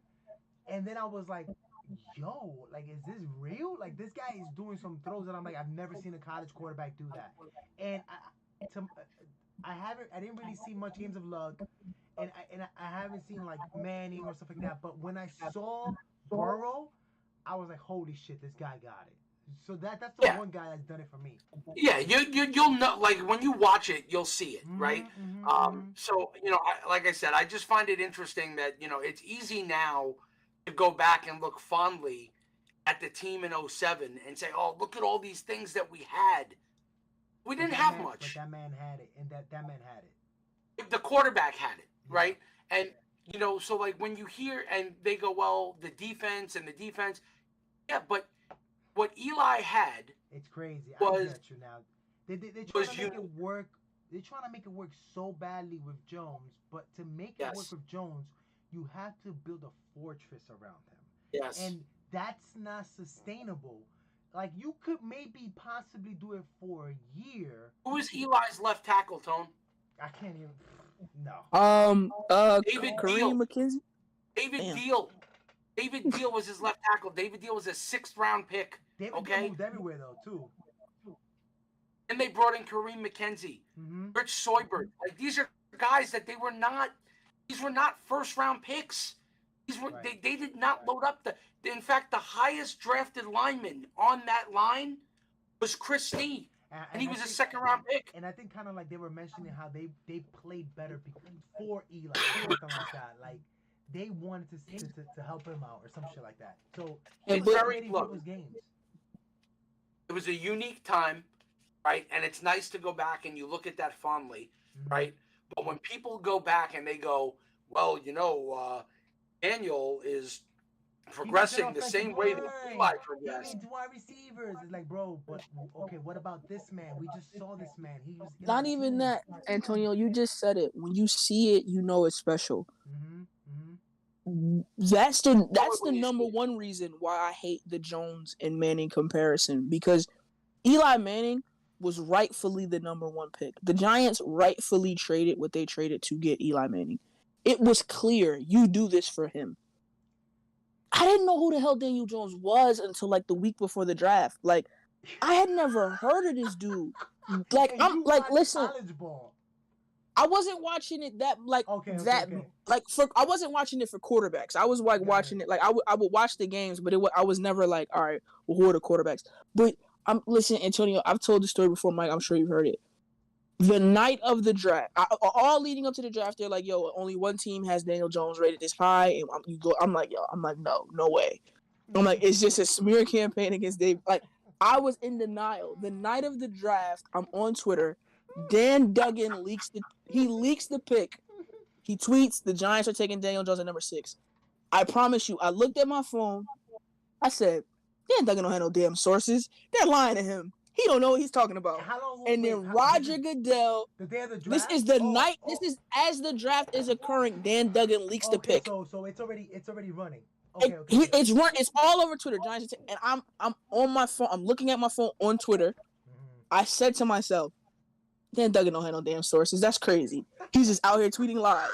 and then I was like, yo, like is this real? Like this guy is doing some throws that I'm like, I've never seen a college quarterback do that, and I didn't really see much games of Luck, and I haven't seen like Manning or stuff like that. But when I saw Burrow, I was like, holy shit, this guy got it. So that's the one guy that's done it for me. Yeah, you'll know, like when you watch it, you'll see it, right? So you know, like I said, I just find it interesting that it's easy now to go back and look fondly at the team in 07 and say, oh, look at all these things that we had. We didn't have much. But that man had it, and that man had it. The quarterback had it, right? And so like when you hear and they go, well, the defense, yeah, but what Eli had, it's crazy. I get you now. They trying to make it work. They're trying to make it work so badly with Jones, but to make it work with Jones, you have to build a fortress around him. Yes. And that's not sustainable. Like you could maybe possibly do it for a year. Who is Eli's left tackle, Tone? I can't even. No. David Kareem McKenzie. David Deal was his left tackle. David Deal was a 6th round pick. David Deal moved everywhere though too. And they brought in Kareem McKenzie, Rich Soybert. Like these are guys that these were not 1st round picks. These were they did not load up in fact, the highest drafted lineman on that line was Chris Snee. And he was a 2nd round pick. And I think kind of like they were mentioning how they played better for Eli, something like that. Like they wanted to help him out or some shit like that. So it was a unique time, right? And it's nice to go back and you look at that fondly, right? But when people go back and they go, well, Daniel is progressing the same way that Eli progressed. He means wide receivers. It's like, bro, but okay, what about this man? We just saw this man. He was not even that, Antonio. You just said it. When you see it, you know it's special. That's the number one reason why I hate the Jones and Manning comparison, because Eli Manning was rightfully the number 1 pick. The Giants rightfully traded what they traded to get Eli Manning. It was clear you do this for him. I didn't know who the hell Daniel Jones was until like the week before the draft. Like, I had never heard of this dude. Like, And I'm you like, watch listen, college ball. I wasn't watching it that Okay. I wasn't watching it for quarterbacks. I was like watching it like I would watch the games, but I was never like, all right, well, who are the quarterbacks? But listen, Antonio, I've told the story before, Mike. I'm sure you've heard it. The night of the draft, all leading up to the draft, they're like, yo, only one team has Daniel Jones rated this high, and I'm like, no way. I'm like, it's just a smear campaign against Dave. Like, I was in denial. The night of the draft, I'm on Twitter. Dan Duggan leaks the pick. He tweets, the Giants are taking Daniel Jones at number 6. I promise you, I looked at my phone. I said, Dan Duggan don't have no damn sources. They're lying to him. He don't know what he's talking about. And then Roger Goodell. The day of the draft. This is the night. This is as the draft is occurring. Dan Duggan leaks the pick. So it's already running. It's all over Twitter. Giants, and I'm on my phone. I'm looking at my phone on Twitter. I said to myself, Dan Duggan don't have no damn sources. That's crazy. He's just out here tweeting lies.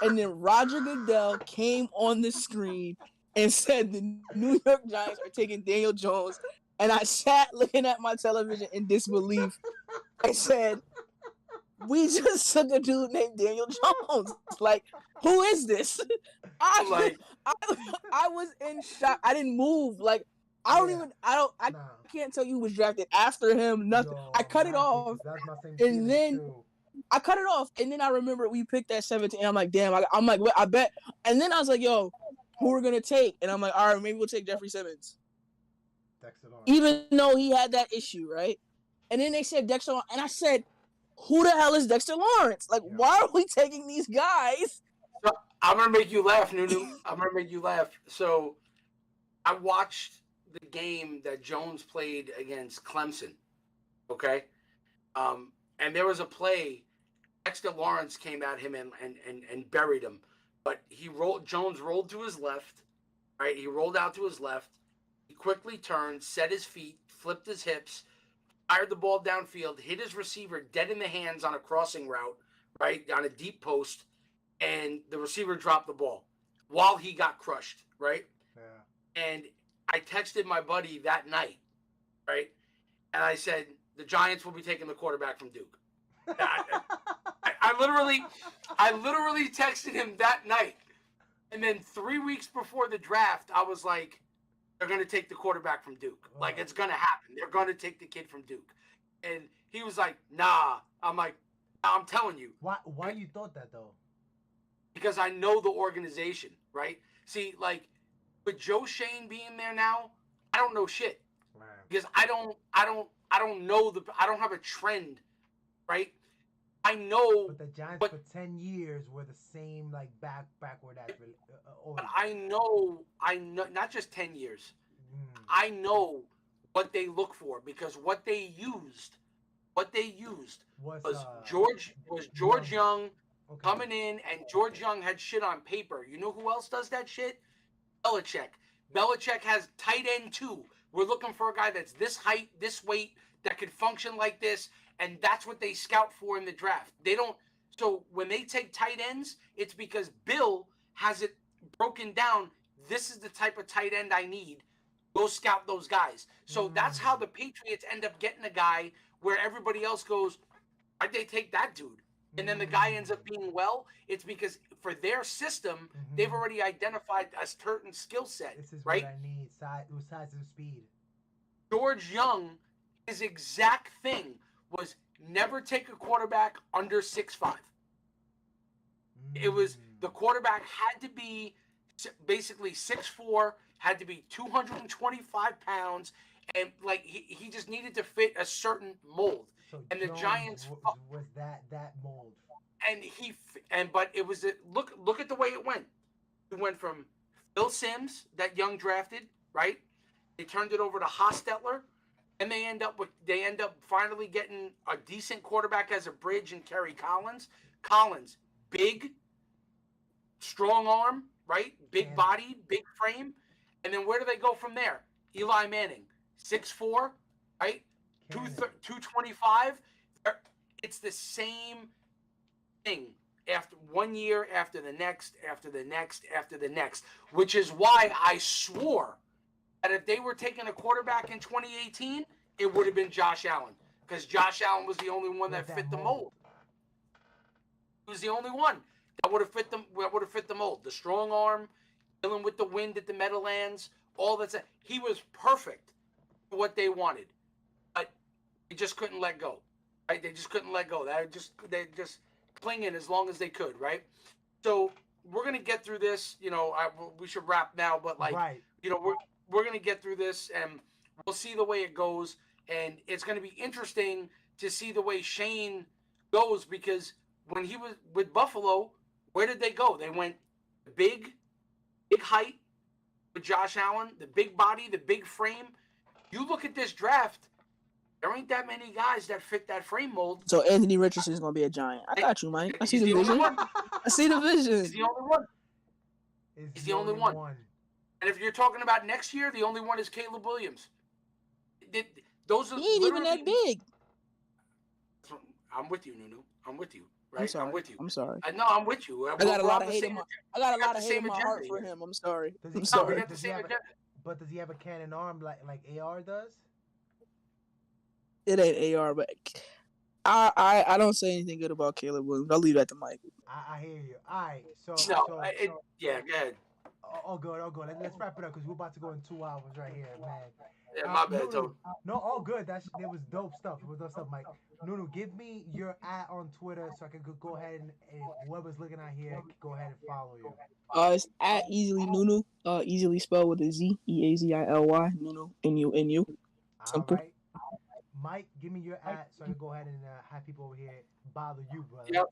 And then Roger Goodell came on the screen and said the New York Giants are taking Daniel Jones. And I sat looking at my television in disbelief. I said, we just took a dude named Daniel Jones. Like, who is this? I was in shock. I didn't move. Like, I can't tell you who was drafted after him. Nothing. I cut it off. And then I cut it off. And then I remember we picked at 17. I'm like, damn. I'm like, I bet. And then I was like, yo, who we're gonna take? And I'm like, all right, maybe we'll take Jeffrey Simmons. Even though he had that issue, right? And then they said Dexter Lawrence. And I said, who the hell is Dexter Lawrence? Like, why are we taking these guys? So, I'm going to make you laugh, Nunu. I'm going to make you laugh. So I watched the game that Jones played against Clemson, okay? And there was a play. Dexter Lawrence came at him and buried him. But Jones rolled to his left, right? He rolled out to his left. He quickly turned, set his feet, flipped his hips, fired the ball downfield, hit his receiver dead in the hands on a crossing route, right, on a deep post, and the receiver dropped the ball while he got crushed, right? Yeah. And I texted my buddy that night, right, and I said, the Giants will be taking the quarterback from Duke. I literally texted him that night. And then 3 weeks before the draft, I was like, they're going to take the quarterback from Duke. Like, it's going to happen. They're going to take the kid from Duke. And he was like, nah. I'm like, I'm telling you. Why you thought that, though? Because I know the organization, right? See, like, with Joe Shane being there now, I don't know shit. Right. Because I don't know I don't have a trend, right? I know. But the Giants for 10 years were the same, like, backward ass. But I know, not just 10 years. I know what they look for because what they used was George Young coming in, and George Young had shit on paper. You know who else does that shit? Belichick. Belichick has tight end too. We're looking for a guy that's this height, this weight, that could function like this. And that's what they scout for in the draft. They don't. So when they take tight ends, it's because Bill has it broken down. This is the type of tight end I need. Go scout those guys. So that's how the Patriots end up getting a guy where everybody else goes, why'd they take that dude? And then the guy ends up being well. It's because for their system, they've already identified a certain skill set. This is right? What I need. Size and speed. George Young, his exact thing was never take a quarterback under 6'5". It was the quarterback had to be basically 6'4", had to be 225 pounds, and like he just needed to fit a certain mold. So and the Jones Giants was that mold. But it was look at the way it went. It went from Phil Simms, that Young drafted, right? They turned it over to Hostetler. And they end up finally getting a decent quarterback as a bridge in Kerry Collins. Collins, big, strong arm, right? Big body, big frame. And then where do they go from there? Eli Manning, 6'4", right? 225. It's the same thing. after 1 year, after the next, after the next, after the next, which is why I swore that if they were taking a quarterback in 2018, it would have been Josh Allen, because Josh Allen was the only one that fit the mold. He was the only one that would have fit them. That would have fit the mold. The strong arm, dealing with the wind at the Meadowlands, all that. He was perfect for what they wanted, but they just couldn't let go. Right? They just couldn't let go. They just clinging as long as they could. Right. So we're gonna get through this. We should wrap now, but right. We're gonna get through this, and we'll see the way it goes. And it's gonna be interesting to see the way Shane goes, because when he was with Buffalo, where did they go? They went big height with Josh Allen, the big body, the big frame. You look at this draft, there ain't that many guys that fit that frame mold. So Anthony Richardson is going to be a giant. I got you, Mike. I see the vision. I see the vision. He's the only one. He's the only one. And if you're talking about next year, the only one is Caleb Williams. Those are he ain't even that big. I'm with you, Nunu. I'm with you. Right? I'm with you. I'm sorry. No, I'm with you. I got a lot of hate in my heart for him. I'm sorry. I'm sorry. But does he have a cannon arm like AR does? It ain't AR, but I don't say anything good about Caleb Williams. I'll leave that to Mike. I hear you. All right. Yeah, go ahead. Oh, good. Let's wrap it up, because we're about to go in 2 hours right here, man. Yeah, my bad, Toad. No, all good. It was dope stuff. Mike. Nunu, give me your @ on Twitter so I can go ahead and whoever's looking out here, go ahead and follow you. It's @easily Nunu. Easily spelled with a Z, EAZILY. Nunu, NU. Simple. All right. Mike, give me your @ so I can go ahead and have people over here bother you, brother.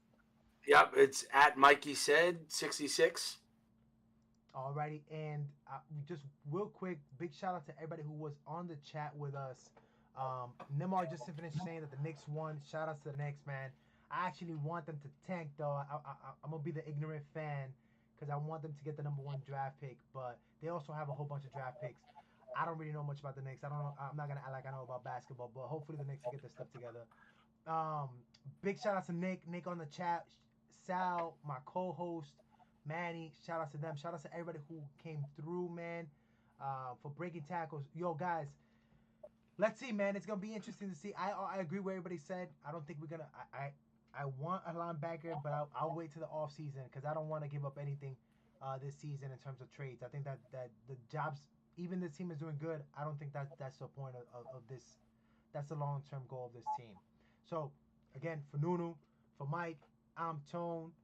Yep. It's @MikeySaid66. Alrighty, and just real quick, big shout out to everybody who was on the chat with us. Nimar just finished saying that the Knicks won. Shout out to the Knicks, man. I actually want them to tank, though. I'm gonna be the ignorant fan, because I want them to get the #1 draft pick, but they also have a whole bunch of draft picks. I don't really know much about the Knicks. I don't know. I'm not gonna act like I know about basketball, but hopefully the Knicks will get their stuff together. Big shout out to Nick on the chat, Sal, my co-host, Manny. Shout out to them. Shout out to everybody who came through, man, for breaking tackles. Yo, guys, let's see, man. It's gonna be interesting to see. I agree with everybody said. I don't think we're gonna. I want a linebacker, but I'll wait till the off season, because I don't want to give up anything this season in terms of trades. I think that the jobs, even this team is doing good. I don't think that's the point of this. That's the long-term goal of this team. So again, for Nunu, for Mike, I'm Tone,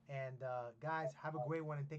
and guys, have a great one, and thank